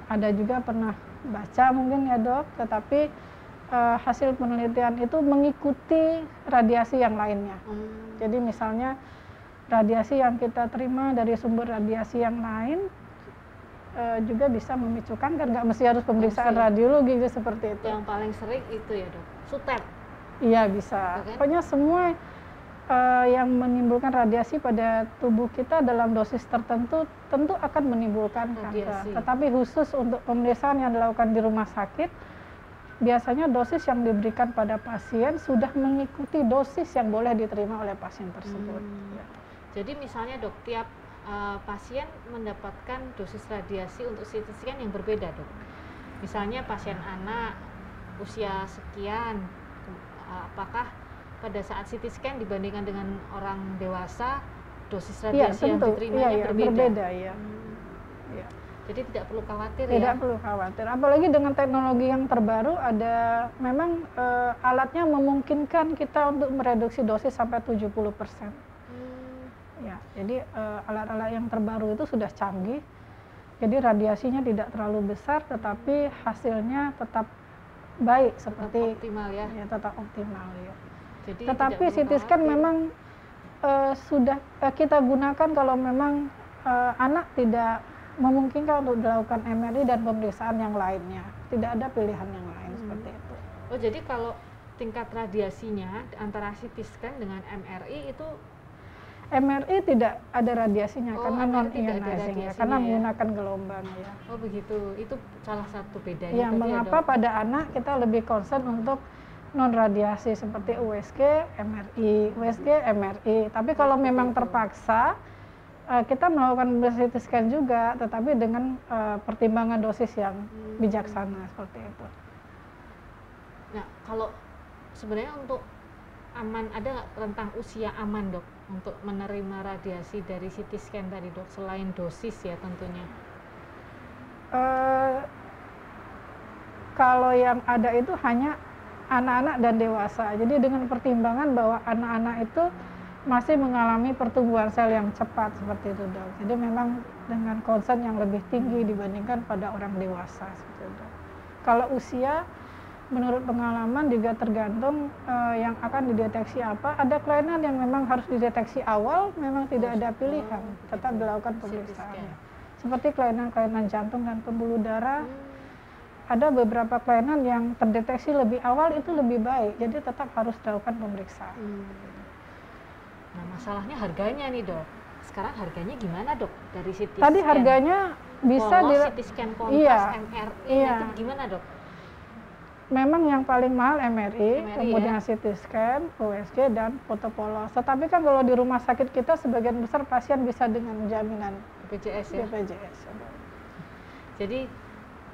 ada juga pernah baca mungkin ya Dok, tetapi hasil penelitian itu mengikuti radiasi yang lainnya. Jadi misalnya radiasi yang kita terima dari sumber radiasi yang lain juga bisa memicu kanker, nggak mesti harus pemeriksaan radiologi gitu, seperti itu. Yang paling sering itu ya Dok, sutet. Iya bisa. Pokoknya semua yang menimbulkan radiasi pada tubuh kita dalam dosis tertentu tentu akan menimbulkan kanker. Tetapi khusus untuk pemeriksaan yang dilakukan di rumah sakit, biasanya dosis yang diberikan pada pasien sudah mengikuti dosis yang boleh diterima oleh pasien tersebut. Jadi misalnya Dok, tiap pasien mendapatkan dosis radiasi untuk CT scan yang berbeda Dok. Misalnya pasien anak usia sekian, apakah pada saat CT scan dibandingkan dengan orang dewasa dosis radiasi yang diterimanya berbeda? Ya. Jadi tidak perlu khawatir Tidak perlu khawatir. Apalagi dengan teknologi yang terbaru, ada memang alatnya memungkinkan kita untuk mereduksi dosis sampai 70%. Ya, jadi alat-alat yang terbaru itu sudah canggih. Jadi radiasinya tidak terlalu besar, tetapi hasilnya tetap baik, seperti optimal ya. Tetap optimal ya. Jadi tetapi CT scan memang sudah kita gunakan kalau memang anak tidak memungkinkan untuk dilakukan MRI dan pemeriksaan yang lainnya. Tidak ada pilihan yang lain seperti itu. Oh, jadi kalau tingkat radiasinya antara CT scan dengan MRI itu MRI tidak ada radiasinya karena MRI non tidak ada ionizing ya, radiasinya karena ya? menggunakan gelombang ya. Oh begitu, itu salah satu bedanya. Ya, berarti mengapa Dok? pada anak kita lebih concern untuk non radiasi seperti USG, MRI, USG, MRI. Tapi kalau seperti memang itu. terpaksa kita melakukan CT scan juga, tetapi dengan pertimbangan dosis yang bijaksana seperti itu. Nah, kalau sebenarnya untuk aman, ada nggak rentang usia aman Dok untuk menerima radiasi dari CT scan tadi Dok, selain dosis ya tentunya? Kalau yang ada itu hanya anak-anak dan dewasa. Jadi dengan pertimbangan bahwa anak-anak itu masih mengalami pertumbuhan sel yang cepat seperti itu Dok. Jadi memang dengan concern yang lebih tinggi dibandingkan pada orang dewasa seperti itu. Kalau usia, menurut pengalaman juga tergantung yang akan dideteksi apa. Ada kelainan yang memang harus dideteksi awal, memang tidak ada pilihan, tetap dilakukan pemeriksaan. Seperti kelainan-kelainan jantung dan pembuluh darah, ada beberapa kelainan yang terdeteksi lebih awal itu lebih baik, jadi tetap harus dilakukan pemeriksaan. Nah, masalahnya harganya nih Dok. Sekarang harganya gimana Dok dari CT scan? Tadi harganya bisa CT scan kontras, MRI, itu gimana Dok? Memang yang paling mahal MRI kemudian ya? CT scan, USG, dan foto polos. Tetapi kan kalau di rumah sakit kita sebagian besar pasien bisa dengan jaminan BPJS ya? BPJS. Jadi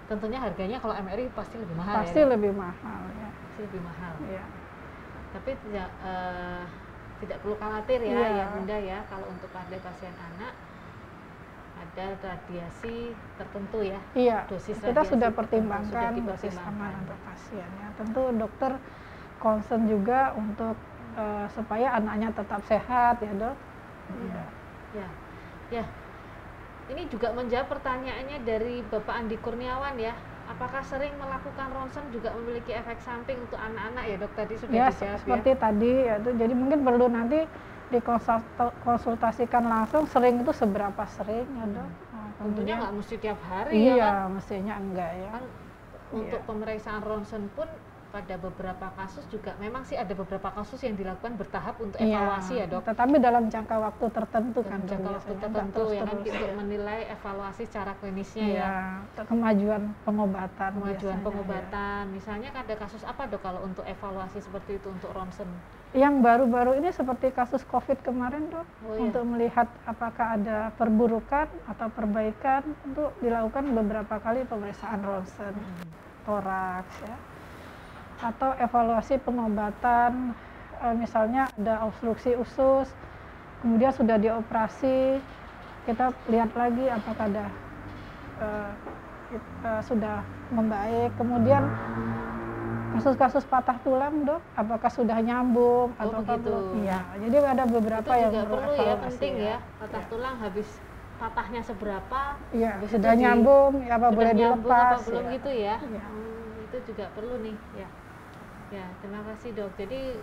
tentunya harganya kalau MRI pasti lebih mahal pasti ya? lebih mahal ya. Pasti lebih mahal. Ya. Tapi tidak perlu khawatir ya Bunda ya, kalau untuk pada pasien anak ada radiasi tertentu ya. Iya, dosis kita sudah radiasi pertimbangkan dosis aman untuk pasien ya. Tentu dokter concern juga untuk supaya anaknya tetap sehat ya Dok. Ya. Ini juga menjawab pertanyaannya dari Bapak Andi Kurniawan ya. Apakah sering melakukan ronsen juga memiliki efek samping untuk anak-anak ya Dok? Tadi sudah dijawab seperti tadi ya. Jadi mungkin perlu nanti dikonsultasikan langsung, sering itu seberapa sering ya Dok. Tentunya nggak mesti tiap hari ya kan? Mestinya enggak ya. Kan untuk pemeriksaan ronsen pun pada beberapa kasus juga memang sih ada beberapa kasus yang dilakukan bertahap untuk evaluasi ya Dok. Tetapi dalam jangka waktu tertentu kan. Jangka waktu tertentu ya kan untuk menilai evaluasi secara klinisnya ya. Kemajuan pengobatan. Misalnya ada kasus apa Dok kalau untuk evaluasi seperti itu untuk ronsen? Yang baru-baru ini seperti kasus COVID kemarin Dok, untuk melihat apakah ada perburukan atau perbaikan, untuk dilakukan beberapa kali pemeriksaan ronsen, toraks ya. Atau evaluasi pengobatan, misalnya ada obstruksi usus, kemudian sudah dioperasi, kita lihat lagi apakah ada sudah membaik. Kemudian kasus-kasus patah tulang Dok, apakah sudah nyambung atau belum? Iya, jadi ada beberapa itu yang juga perlu ya, penting ya. Patah tulang habis patahnya seberapa? Iya, sudah nyambung, apa boleh dilepas? Apa belum gitu ya? Itu juga perlu nih ya. Ya, terima kasih Dok. Jadi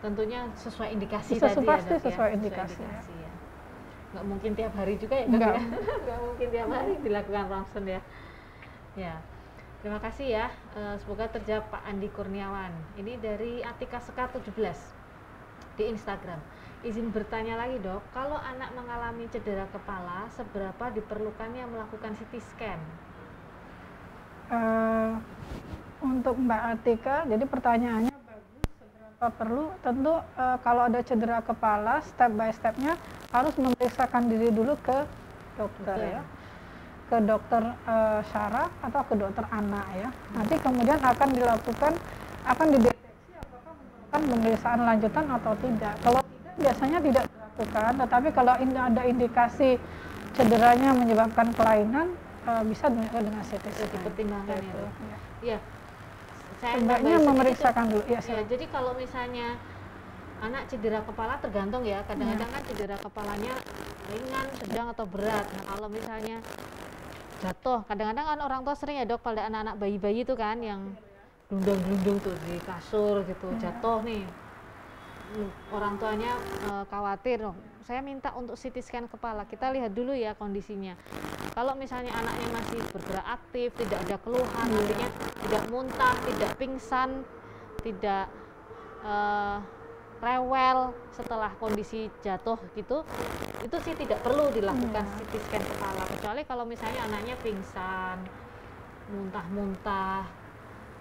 tentunya sesuai indikasi tadi ya Dok. Sesuai indikasi ya. Nggak mungkin tiap hari juga ya Dok ya? Nggak mungkin tiap hari dilakukan ronsen ya. Ya, terima kasih ya. Semoga terjawab Pak Andi Kurniawan. Ini dari Atika Sekar 17 di Instagram. Izin bertanya lagi Dok, kalau anak mengalami cedera kepala, seberapa diperlukannya melakukan CT scan? Untuk Mbak Atika, jadi pertanyaannya bagus, seberapa perlu? Tentu kalau ada cedera kepala, step by stepnya harus memeriksakan diri dulu ke dokter ya, ke dokter syaraf atau ke dokter anak ya. Nanti kemudian akan dideteksi apakah memerlukan pemeriksaan lanjutan atau tidak. Kalau tidak, biasanya tidak dilakukan, tetapi kalau ada indikasi cederanya menyebabkan kelainan, bisa dengan CT scan. Dipertimbangkan ya Dok. Iya. Sebaiknya memeriksakan dulu. Ya, jadi kalau misalnya anak cedera kepala tergantung ya, kadang-kadang kan cedera kepalanya ringan, sedang atau berat. Nah, kalau misalnya jatuh, kadang-kadang kan orang tua sering ya Dok, pada anak-anak bayi-bayi itu kan yang gelundung-gelundung tuh di kasur gitu, jatuh nih. Orang tuanya khawatir, saya minta untuk CT scan kepala, kita lihat dulu ya kondisinya. Kalau misalnya anaknya masih bergerak aktif, tidak ada keluhan, artinya tidak muntah, tidak pingsan, tidak rewel setelah kondisi jatuh gitu, itu sih tidak perlu dilakukan CT scan kepala, kecuali kalau misalnya anaknya pingsan, muntah-muntah,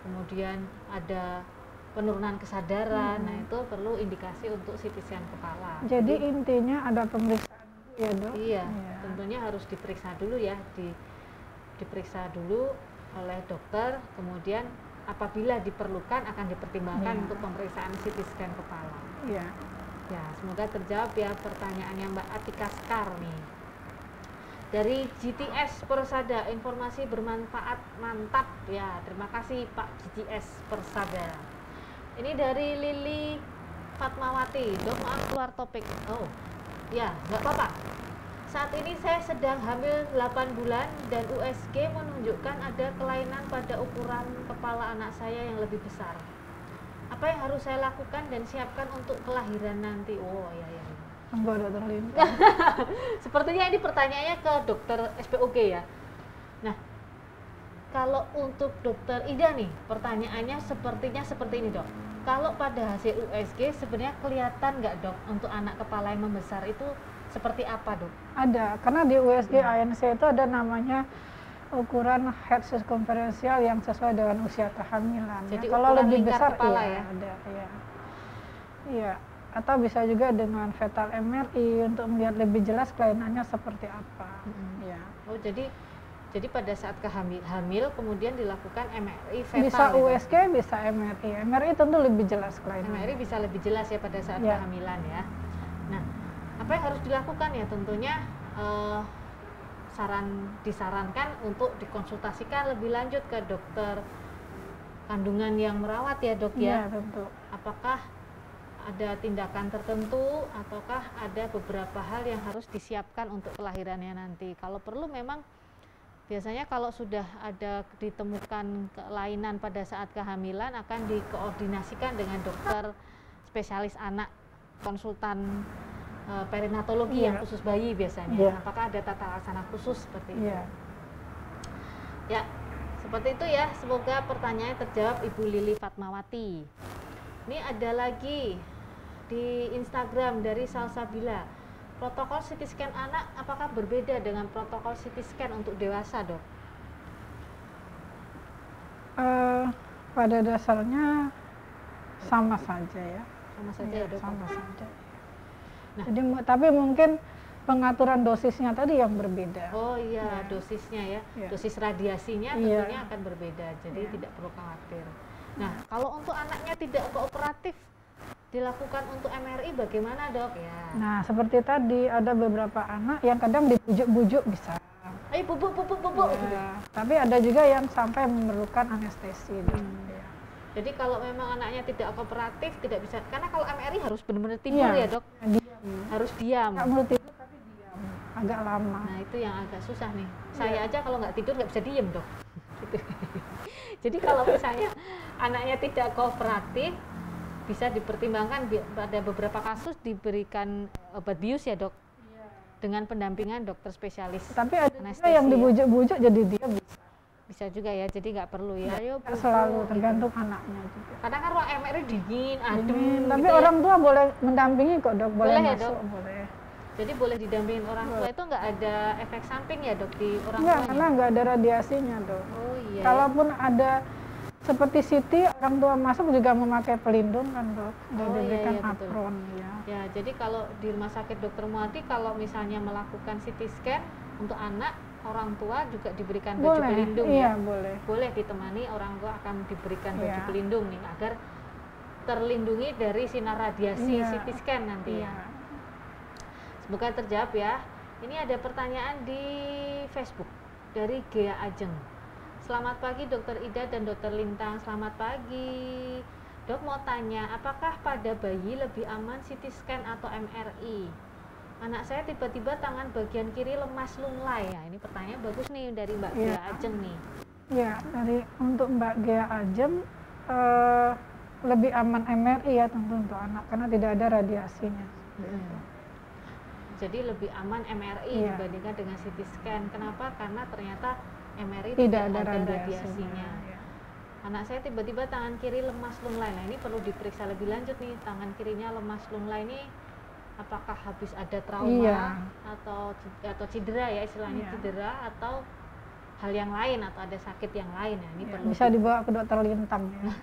kemudian ada penurunan kesadaran, nah itu perlu indikasi untuk CT scan kepala. Jadi intinya ada pemeriksaan dulu ya dok? Iya, tentunya harus diperiksa dulu ya, diperiksa dulu oleh dokter, kemudian apabila diperlukan akan dipertimbangkan untuk pemeriksaan CT scan kepala. Iya. Ya, semoga terjawab ya pertanyaannya Mbak Atika Sekar nih. Dari GTS Persada, informasi bermanfaat, mantap ya. Terima kasih Pak GTS Persada. Ini dari Lili Fatmawati. Dok, maaf keluar topik. Oh, ya, nggak apa-apa. Saat ini saya sedang hamil 8 bulan dan USG menunjukkan ada kelainan pada ukuran kepala anak saya yang lebih besar. Apa yang harus saya lakukan dan siapkan untuk kelahiran nanti? Oh, iya. Enggak, dokter Linta. Sepertinya ini pertanyaannya ke dokter SPOG ya. Nah, kalau untuk dokter Ida nih, pertanyaannya sepertinya seperti ini dok. Kalau pada hasil USG sebenarnya kelihatan nggak dok untuk anak kepala yang membesar itu seperti apa dok? Ada, karena di USG ANC itu ada namanya ukuran head circumferential yang sesuai dengan usia kehamilan. Jadi kalau lebih besar kepala iya, ada, ya. Iya. Atau bisa juga dengan fetal MRI untuk melihat lebih jelas kelainannya seperti apa. Ya. Oh jadi pada saat hamil kemudian dilakukan MRI fetal. Bisa ya, USG, bisa MRI. MRI tentu lebih jelas kelainannya. MRI bisa lebih jelas ya pada saat kehamilan ya. Nah, apa yang harus dilakukan ya? Tentunya disarankan untuk dikonsultasikan lebih lanjut ke dokter kandungan yang merawat ya dok ya. Iya tentu. Apakah ada tindakan tertentu ataukah ada beberapa hal yang harus disiapkan untuk kelahirannya nanti. Kalau perlu memang biasanya kalau sudah ada ditemukan kelainan pada saat kehamilan akan dikoordinasikan dengan dokter spesialis anak, konsultan perinatologi yang khusus bayi biasanya. Apakah ada tata laksana khusus seperti itu? Ya, seperti itu ya. Semoga pertanyaannya terjawab Ibu Lili Fatmawati. Ini ada lagi di Instagram dari Salsabila. Protokol CT scan anak apakah berbeda dengan protokol CT scan untuk dewasa, dok? Pada dasarnya sama saja ya. Sama saja ya, dok. Sama saja. Nah, jadi tapi mungkin pengaturan dosisnya tadi yang berbeda. Oh iya, dosisnya ya. Dosis radiasinya tentunya akan berbeda. Jadi tidak perlu khawatir. Nah, kalau untuk anaknya tidak kooperatif dilakukan untuk MRI bagaimana dok ya? Nah seperti tadi ada beberapa anak yang kadang dibujuk-bujuk bisa. Ayo bubuk. Ya. Tapi ada juga yang sampai memerlukan anestesi. Jadi kalau memang anaknya tidak kooperatif tidak bisa, karena kalau MRI harus benar-benar tidur ya dok? Diam. Harus diam. Nggak perlu tidur tapi diam, agak lama. Nah itu yang agak susah nih. Saya aja kalau nggak tidur nggak bisa diem dok. Gitu. Jadi kalau misalnya anaknya tidak kooperatif, bisa dipertimbangkan pada beberapa kasus diberikan obat bius ya dok, dengan pendampingan dokter spesialis. Tapi ada juga yang dibujuk-bujuk jadi dia bisa juga ya, jadi nggak perlu ya. Ayo selalu tergantung anaknya juga. Kadang kan ruang MRI dingin, adem. Tapi gitu orang tua boleh mendampingi kok dok, boleh ya, masuk, dok? boleh. Jadi boleh didampingin orang tua, itu nggak ada efek samping ya dok di orang Enggak, tuanya? karena nggak ada radiasinya dok. Oh iya. Kalaupun ada seperti CT, orang tua masuk juga memakai pelindung kan dok, udah diberikan apron ya. Ya, jadi kalau di Rumah Sakit Dr. Muadi kalau misalnya melakukan CT scan untuk anak, orang tua juga diberikan baju pelindung iya, ya? boleh. Boleh ditemani, orang tua akan diberikan baju pelindung nih agar terlindungi dari sinar radiasi CT scan nanti ya. Semoga terjawab ya. Ini ada pertanyaan di Facebook dari Gea Ajeng. Selamat pagi Dokter Ida dan Dokter Lintang. Selamat pagi. Dok mau tanya, apakah pada bayi lebih aman CT scan atau MRI? Anak saya tiba-tiba tangan bagian kiri lemas lunglai. Ya, ini pertanyaan bagus nih dari Mbak Gea Ajeng nih. Ya, untuk Mbak Gea Ajeng lebih aman MRI ya tentu untuk anak karena tidak ada radiasinya. Jadi lebih aman MRI dibandingkan dengan CT scan. Kenapa? Karena ternyata MRI tidak ada radiasinya. anak saya tiba-tiba tangan kiri lemas lunglai. Nah, ini perlu diperiksa lebih lanjut nih, tangan kirinya lemas lunglai ini apakah habis ada trauma atau cedera ya, istilahnya cedera, atau hal yang lain, atau ada sakit yang lain. Nah, ini perlu bisa dibawa ke dokter lintang ya.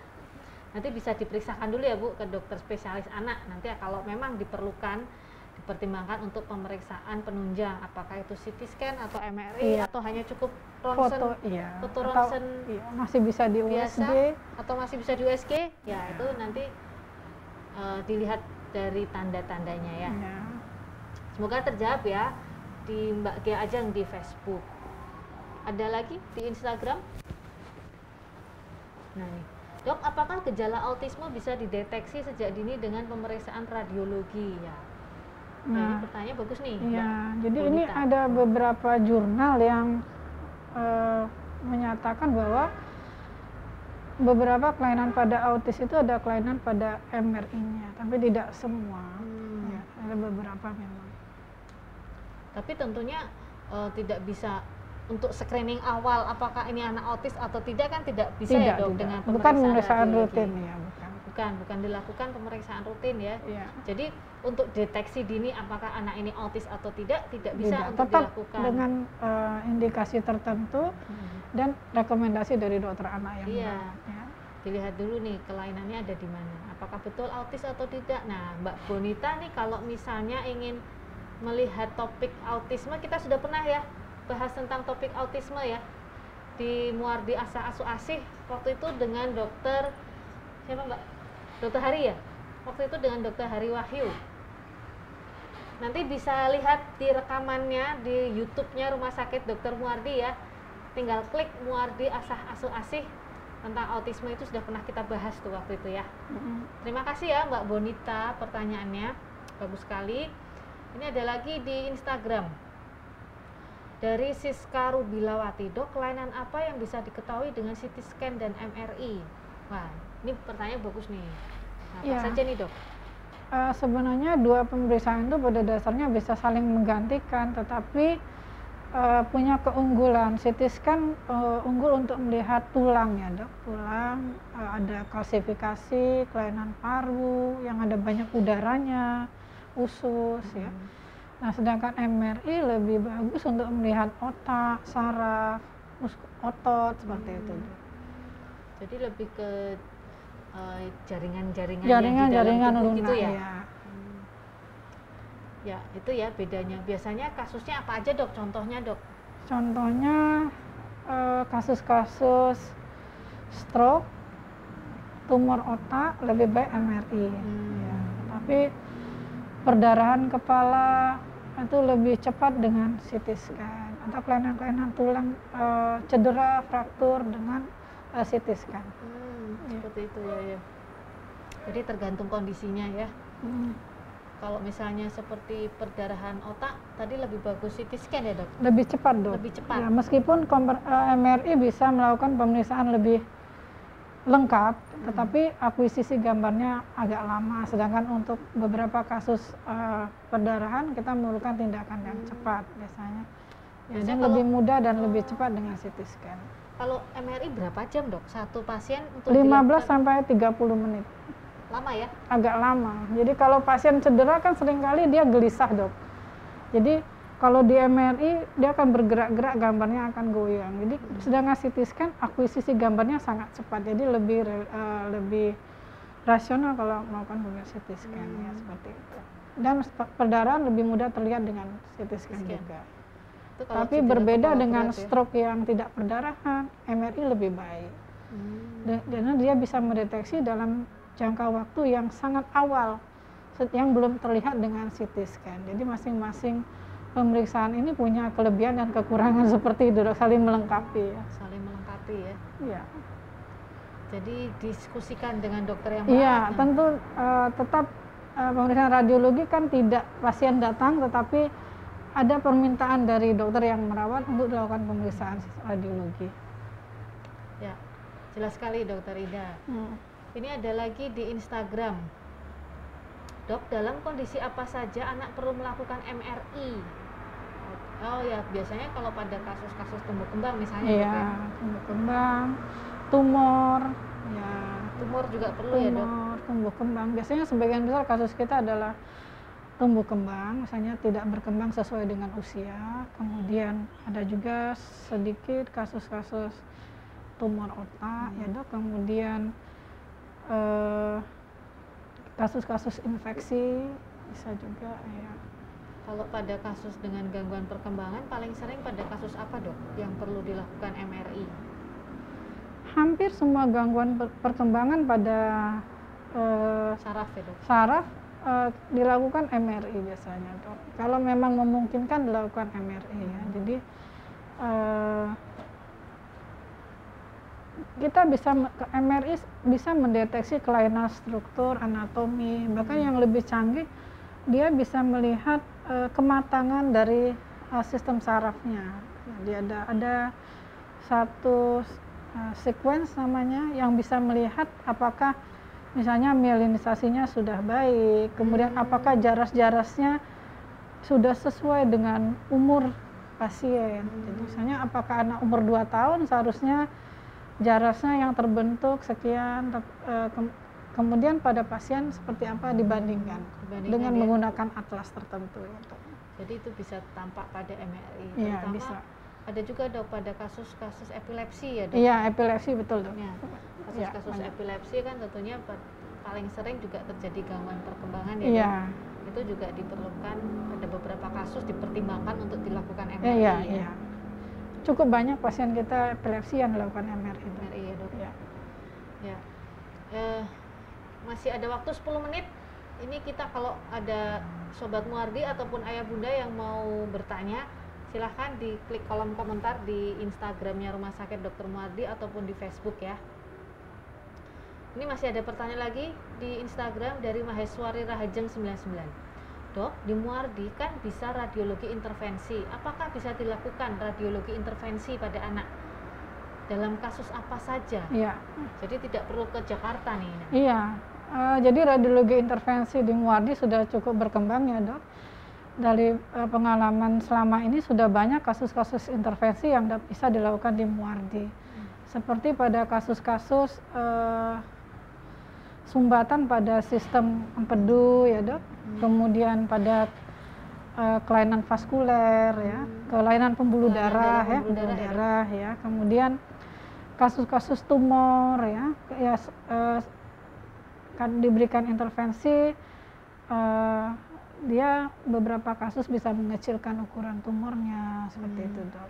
Nanti bisa diperiksakan dulu ya Bu ke dokter spesialis anak. Nanti ya, kalau memang diperlukan, dipertimbangkan untuk pemeriksaan penunjang, apakah itu CT scan atau MRI atau hanya cukup ronsen, foto ronsen masih bisa di biasa, USG atau masih bisa di USG ya, itu nanti dilihat dari tanda-tandanya ya. Semoga terjawab ya di Mbak Gia Ajeng di Facebook. Ada lagi di Instagram. Nah nih, Dok, apakah gejala autisme bisa dideteksi sejak dini dengan pemeriksaan radiologi ya? Nah, ini pertanyaan bagus nih. Iya, jadi ini ada beberapa jurnal yang menyatakan bahwa beberapa kelainan pada autis itu ada kelainan pada MRI-nya, tapi tidak semua. Ya, ada beberapa memang. Tapi tentunya tidak bisa untuk screening awal apakah ini anak autis atau tidak, kan tidak bisa ya Dok, dengan pemeriksaan rutin ya, bukan dilakukan pemeriksaan rutin ya. Jadi untuk deteksi dini apakah anak ini autis atau tidak bisa untuk tetap dilakukan dengan indikasi tertentu dan rekomendasi dari dokter anak yang dilihat dulu nih kelainannya ada di mana, apakah betul autis atau tidak. Nah, Mbak Bonita nih, kalau misalnya ingin melihat topik autisme, kita sudah pernah ya bahas tentang topik autisme ya di Muardi Asah Asuh Asih waktu itu dengan dokter siapa Mbak? Dokter Hari ya? Waktu itu dengan dokter Hari Wahyu. Nanti bisa lihat di rekamannya di YouTube-nya Rumah Sakit Dr. Muardi ya. Tinggal klik Muardi Asah Asuh Asih, tentang autisme itu sudah pernah kita bahas tuh waktu itu ya. Terima kasih ya Mbak Bonita pertanyaannya, bagus sekali. Ini ada lagi di Instagram dari Siska Rubilawati. Dok, kelainan apa yang bisa diketahui dengan CT scan dan MRI? Wah, ini pertanyaan bagus nih. Nah, apa saja nih Dok? Sebenarnya dua pemeriksaan itu pada dasarnya bisa saling menggantikan, tetapi punya keunggulan. CT scan unggul untuk melihat tulang ya Dok, tulang, ada kalsifikasi, kelainan paru yang ada banyak udaranya, usus ya. Nah, sedangkan MRI lebih bagus untuk melihat otak, saraf, otot seperti itu. Jadi lebih ke jaringan-jaringan lunak gitu ya. Ya, itu ya bedanya. Biasanya kasusnya apa aja Dok? Contohnya Dok? Contohnya kasus-kasus stroke, tumor otak lebih baik MRI. Ya. Tapi perdarahan kepala itu lebih cepat dengan CT scan, atau kelainan-kelainan tulang, cedera, fraktur dengan CT scan. Seperti itu ya. Jadi tergantung kondisinya ya. Kalau misalnya seperti perdarahan otak, tadi lebih bagus CT scan ya Dok? Lebih cepat Dok. Lebih cepat. Ya, meskipun MRI bisa melakukan pemeriksaan lebih lengkap, tetapi akuisisi gambarnya agak lama. Sedangkan untuk beberapa kasus perdarahan kita memerlukan tindakan yang cepat biasanya. Jadi lebih mudah dan lebih cepat dengan CT scan. Kalau MRI berapa jam Dok? Satu pasien untuk 15 sampai 30 menit. Lama ya? Agak lama. Jadi kalau pasien cedera kan seringkali dia gelisah Dok. Jadi kalau di MRI dia akan bergerak-gerak, gambarnya akan goyang. Jadi sedangkan CT scan akuisisi gambarnya sangat cepat. Jadi lebih rasional kalau melakukan CT scan ya, seperti itu. Dan perdarahan lebih mudah terlihat dengan CT scan juga. Tapi berbeda dengan stroke yang tidak perdarahan, MRI lebih baik. Karena dia bisa mendeteksi dalam jangka waktu yang sangat awal, yang belum terlihat dengan CT scan. Jadi masing-masing pemeriksaan ini punya kelebihan dan kekurangan seperti itu, saling melengkapi ya. Saling melengkapi ya. Iya. Jadi diskusikan dengan dokter yang iya, tentu tetap pemeriksaan radiologi kan tidak pasien datang, tetapi ada permintaan dari dokter yang merawat untuk dilakukan pemeriksaan radiologi. Ya, jelas sekali Dokter Ida. Ini ada lagi di Instagram. Dok, dalam kondisi apa saja anak perlu melakukan MRI? Oh ya, biasanya kalau pada kasus-kasus tumbuh kembang misalnya. Iya, tumbuh kembang, tumor, ya. Tumor juga perlu ya dok? Tumor, tumbuh kembang. Biasanya sebagian besar kasus kita adalah tumbuh kembang, misalnya tidak berkembang sesuai dengan usia. Kemudian ada juga sedikit kasus-kasus tumor otak, ya dok. Kemudian kasus-kasus infeksi bisa juga, ya. Kalau pada kasus dengan gangguan perkembangan paling sering pada kasus apa dok yang perlu dilakukan MRI? Hampir semua gangguan perkembangan pada saraf ya dok? Saraf dilakukan MRI biasanya dok. Kalau memang memungkinkan dilakukan MRI ya. Jadi kita MRI bisa mendeteksi kelainan struktur, anatomi, bahkan yang lebih canggih dia bisa melihat kematangan dari sistem sarafnya. Jadi ada satu sequence namanya yang bisa melihat apakah misalnya mielinisasinya sudah baik, kemudian apakah jaras-jarasnya sudah sesuai dengan umur pasien. Jadi misalnya apakah anak umur 2 tahun seharusnya jarasnya yang terbentuk sekian, kemudian pada pasien seperti apa dibandingkan dengan ya, menggunakan atlas tertentu. Jadi itu bisa tampak pada MRI. Iya, bisa. Ada juga dok pada kasus-kasus epilepsi ya dok? Iya, epilepsi betul dok. Ya, kasus-kasus epilepsi kan tentunya paling sering juga terjadi gangguan perkembangan ya dok? Itu juga diperlukan, ada beberapa kasus dipertimbangkan untuk dilakukan MRI Iya. Cukup banyak pasien kita epilepsi yang dilakukan MRI. MRI ya dok? Ya. Masih ada waktu 10 menit. Ini kita kalau ada Sobat Muardi ataupun ayah bunda yang mau bertanya, silahkan diklik kolom komentar di Instagramnya Rumah Sakit Dr. Muardi ataupun di Facebook ya. Ini masih ada pertanyaan lagi di Instagram dari Maheswari Rahajeng 99. Dok, di Muardi kan bisa radiologi intervensi. Apakah bisa dilakukan radiologi intervensi pada anak? Dalam kasus apa saja? Iya. Jadi tidak perlu ke Jakarta nih. Iya. Jadi radiologi intervensi di Muardi sudah cukup berkembang ya dok. Dari pengalaman selama ini sudah banyak kasus-kasus intervensi yang bisa dilakukan di Muardi. Seperti pada kasus-kasus sumbatan pada sistem empedu ya dok. Kemudian pada kelainan vaskuler ya, kelainan pembuluh darah ya. Kemudian kasus-kasus tumor ya kan diberikan intervensi, dia beberapa kasus bisa mengecilkan ukuran tumornya seperti itu dok.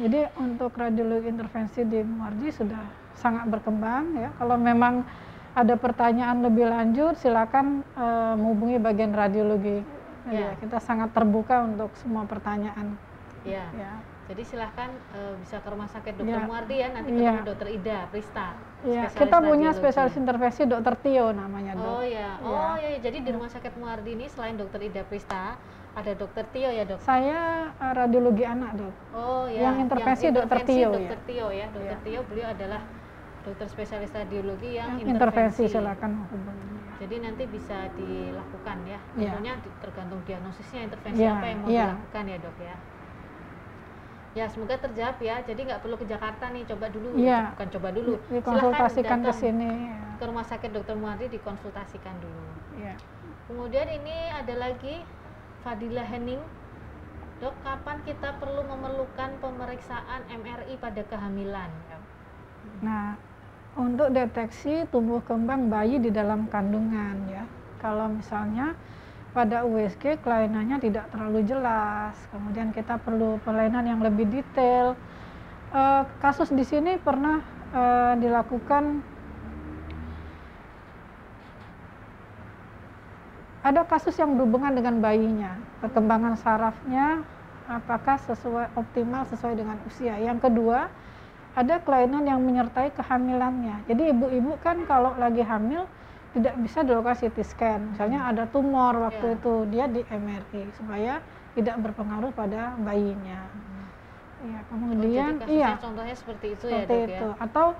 Jadi untuk radiologi intervensi di Muardi sudah sangat berkembang ya. Kalau memang ada pertanyaan lebih lanjut silakan menghubungi bagian radiologi. Ya, kita sangat terbuka untuk semua pertanyaan. Ya. Jadi silahkan bisa ke Rumah Sakit Dr. Muardi ya, nanti ketemu Dr. Ida Prista. Iya, kita punya spesialis intervensi Dr. Tio namanya dok. Oh ya, jadi di Rumah Sakit Muardi ini selain Dr. Ida Prista, ada Dr. Tio ya dok? Saya radiologi anak dok. Oh ya, yang intervensi Dr. Tio ya. Dr. Tio ya, Dr. Tio beliau adalah dokter spesialis radiologi yang intervensi. Silakan hubungi. Jadi nanti bisa dilakukan ya, tentunya tergantung diagnosisnya intervensi apa yang mau dilakukan ya dok ya. Ya semoga terjawab ya. Jadi nggak perlu ke Jakarta nih, bukan coba dulu. Dikonsultasikan ke sini. Ke Rumah Sakit Dr. Muardi dikonsultasikan dulu. Ya. Kemudian ini ada lagi Fadila Henning. Dok, kapan kita perlu memerlukan pemeriksaan MRI pada kehamilan? Nah, untuk deteksi tumbuh kembang bayi di dalam kandungan ya. Kalau misalnya pada USG kelainannya tidak terlalu jelas, kemudian kita perlu kelainan yang lebih detail. Kasus di sini pernah dilakukan, ada kasus yang berhubungan dengan bayinya, perkembangan sarafnya apakah optimal sesuai dengan usia. Yang kedua, ada kelainan yang menyertai kehamilannya. Jadi ibu-ibu kan kalau lagi hamil tidak bisa dilakukan CT scan, misalnya ada tumor waktu itu, dia di MRI supaya tidak berpengaruh pada bayinya. Ya, kemudian contohnya seperti itu ya dok ya. Atau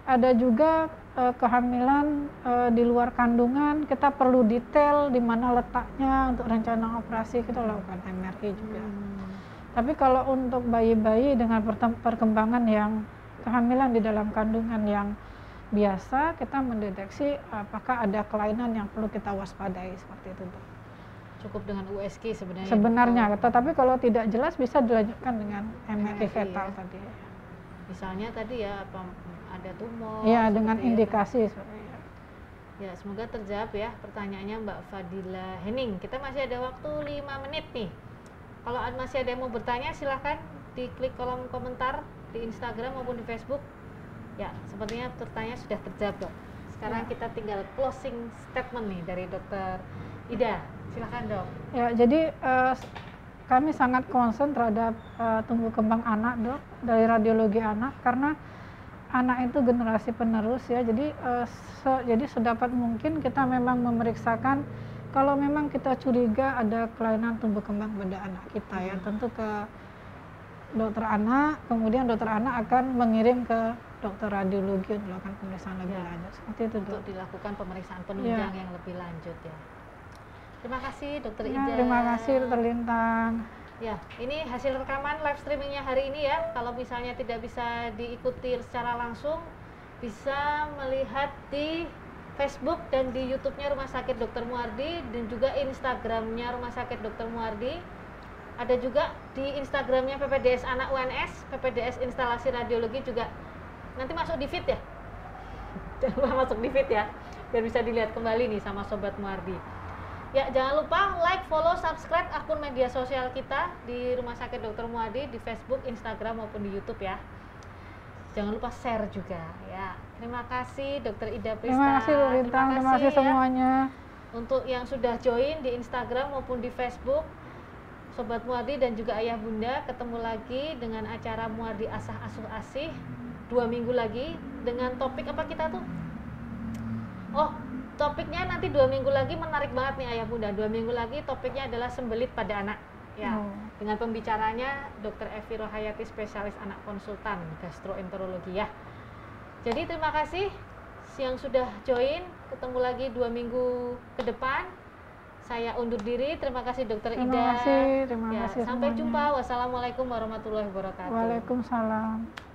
ada juga kehamilan di luar kandungan, kita perlu detail di mana letaknya untuk rencana operasi, kita lakukan MRI juga. Tapi kalau untuk bayi-bayi dengan perkembangan yang kehamilan di dalam kandungan yang biasa, kita mendeteksi apakah ada kelainan yang perlu kita waspadai seperti itu, Dok. Cukup dengan USG sebenarnya. Sebenarnya, tetapi kalau tidak jelas bisa dilanjutkan dengan MRI fetal ya. tadi. Misalnya tadi ya apa ada tumor. Iya, dengan indikasi. Ya, semoga terjawab ya pertanyaannya Mbak Fadila Henning. Kita masih ada waktu 5 menit nih. Kalau masih ada yang mau bertanya silahkan diklik kolom komentar di Instagram maupun di Facebook. Ya, sepertinya pertanyaan sudah terjawab, Dok. Sekarang kita tinggal closing statement nih dari Dokter Ida. Silahkan, Dok. Ya, jadi kami sangat concern terhadap tumbuh kembang anak, Dok, dari radiologi anak, karena anak itu generasi penerus ya. Jadi jadi sedapat mungkin kita memang memeriksakan kalau memang kita curiga ada kelainan tumbuh kembang pada anak kita ya, tentu ke dokter anak, kemudian dokter anak akan mengirim ke dokter radiologi untuk melakukan pemeriksaan lebih lanjut. Seperti itu, Dok. Untuk dilakukan pemeriksaan penunjang yang lebih lanjut ya. Terima kasih Dokter Ida. Terima kasih Dokter Lintang. Ya, ini hasil rekaman live streamingnya hari ini ya. Kalau misalnya tidak bisa diikuti secara langsung, bisa melihat di Facebook dan di YouTube-nya Rumah Sakit Dr. Muardi dan juga Instagram-nya Rumah Sakit Dr. Muardi. Ada juga di Instagram-nya PPDS Anak UNS, PPDS Instalasi Radiologi juga nanti masuk di feed ya. Jangan lupa masuk di feed ya, biar bisa dilihat kembali nih sama Sobat Muardi. Ya, jangan lupa like, follow, subscribe akun media sosial kita di Rumah Sakit Dr. Muardi di Facebook, Instagram maupun di YouTube ya. Jangan lupa share juga ya. Terima kasih Dokter Ida Prista. Terima kasih Lintang, terima kasih semuanya. Untuk yang sudah join di Instagram maupun di Facebook, Sobat Muardi dan juga Ayah Bunda, ketemu lagi dengan acara Muardi Asah Asuh Asih 2 minggu lagi dengan topik apa kita tuh? Oh, topiknya nanti 2 minggu lagi menarik banget nih Ayah Bunda. 2 minggu lagi topiknya adalah sembelit pada anak. Ya, dengan pembicaranya Dr. Evi Rohayati, spesialis anak konsultan gastroenterologi ya. Jadi terima kasih yang sudah join. Ketemu lagi 2 minggu ke depan. Saya undur diri. Terima kasih Dokter Ida. Terima kasih Sampai jumpa. Wassalamualaikum warahmatullahi wabarakatuh. Waalaikumsalam.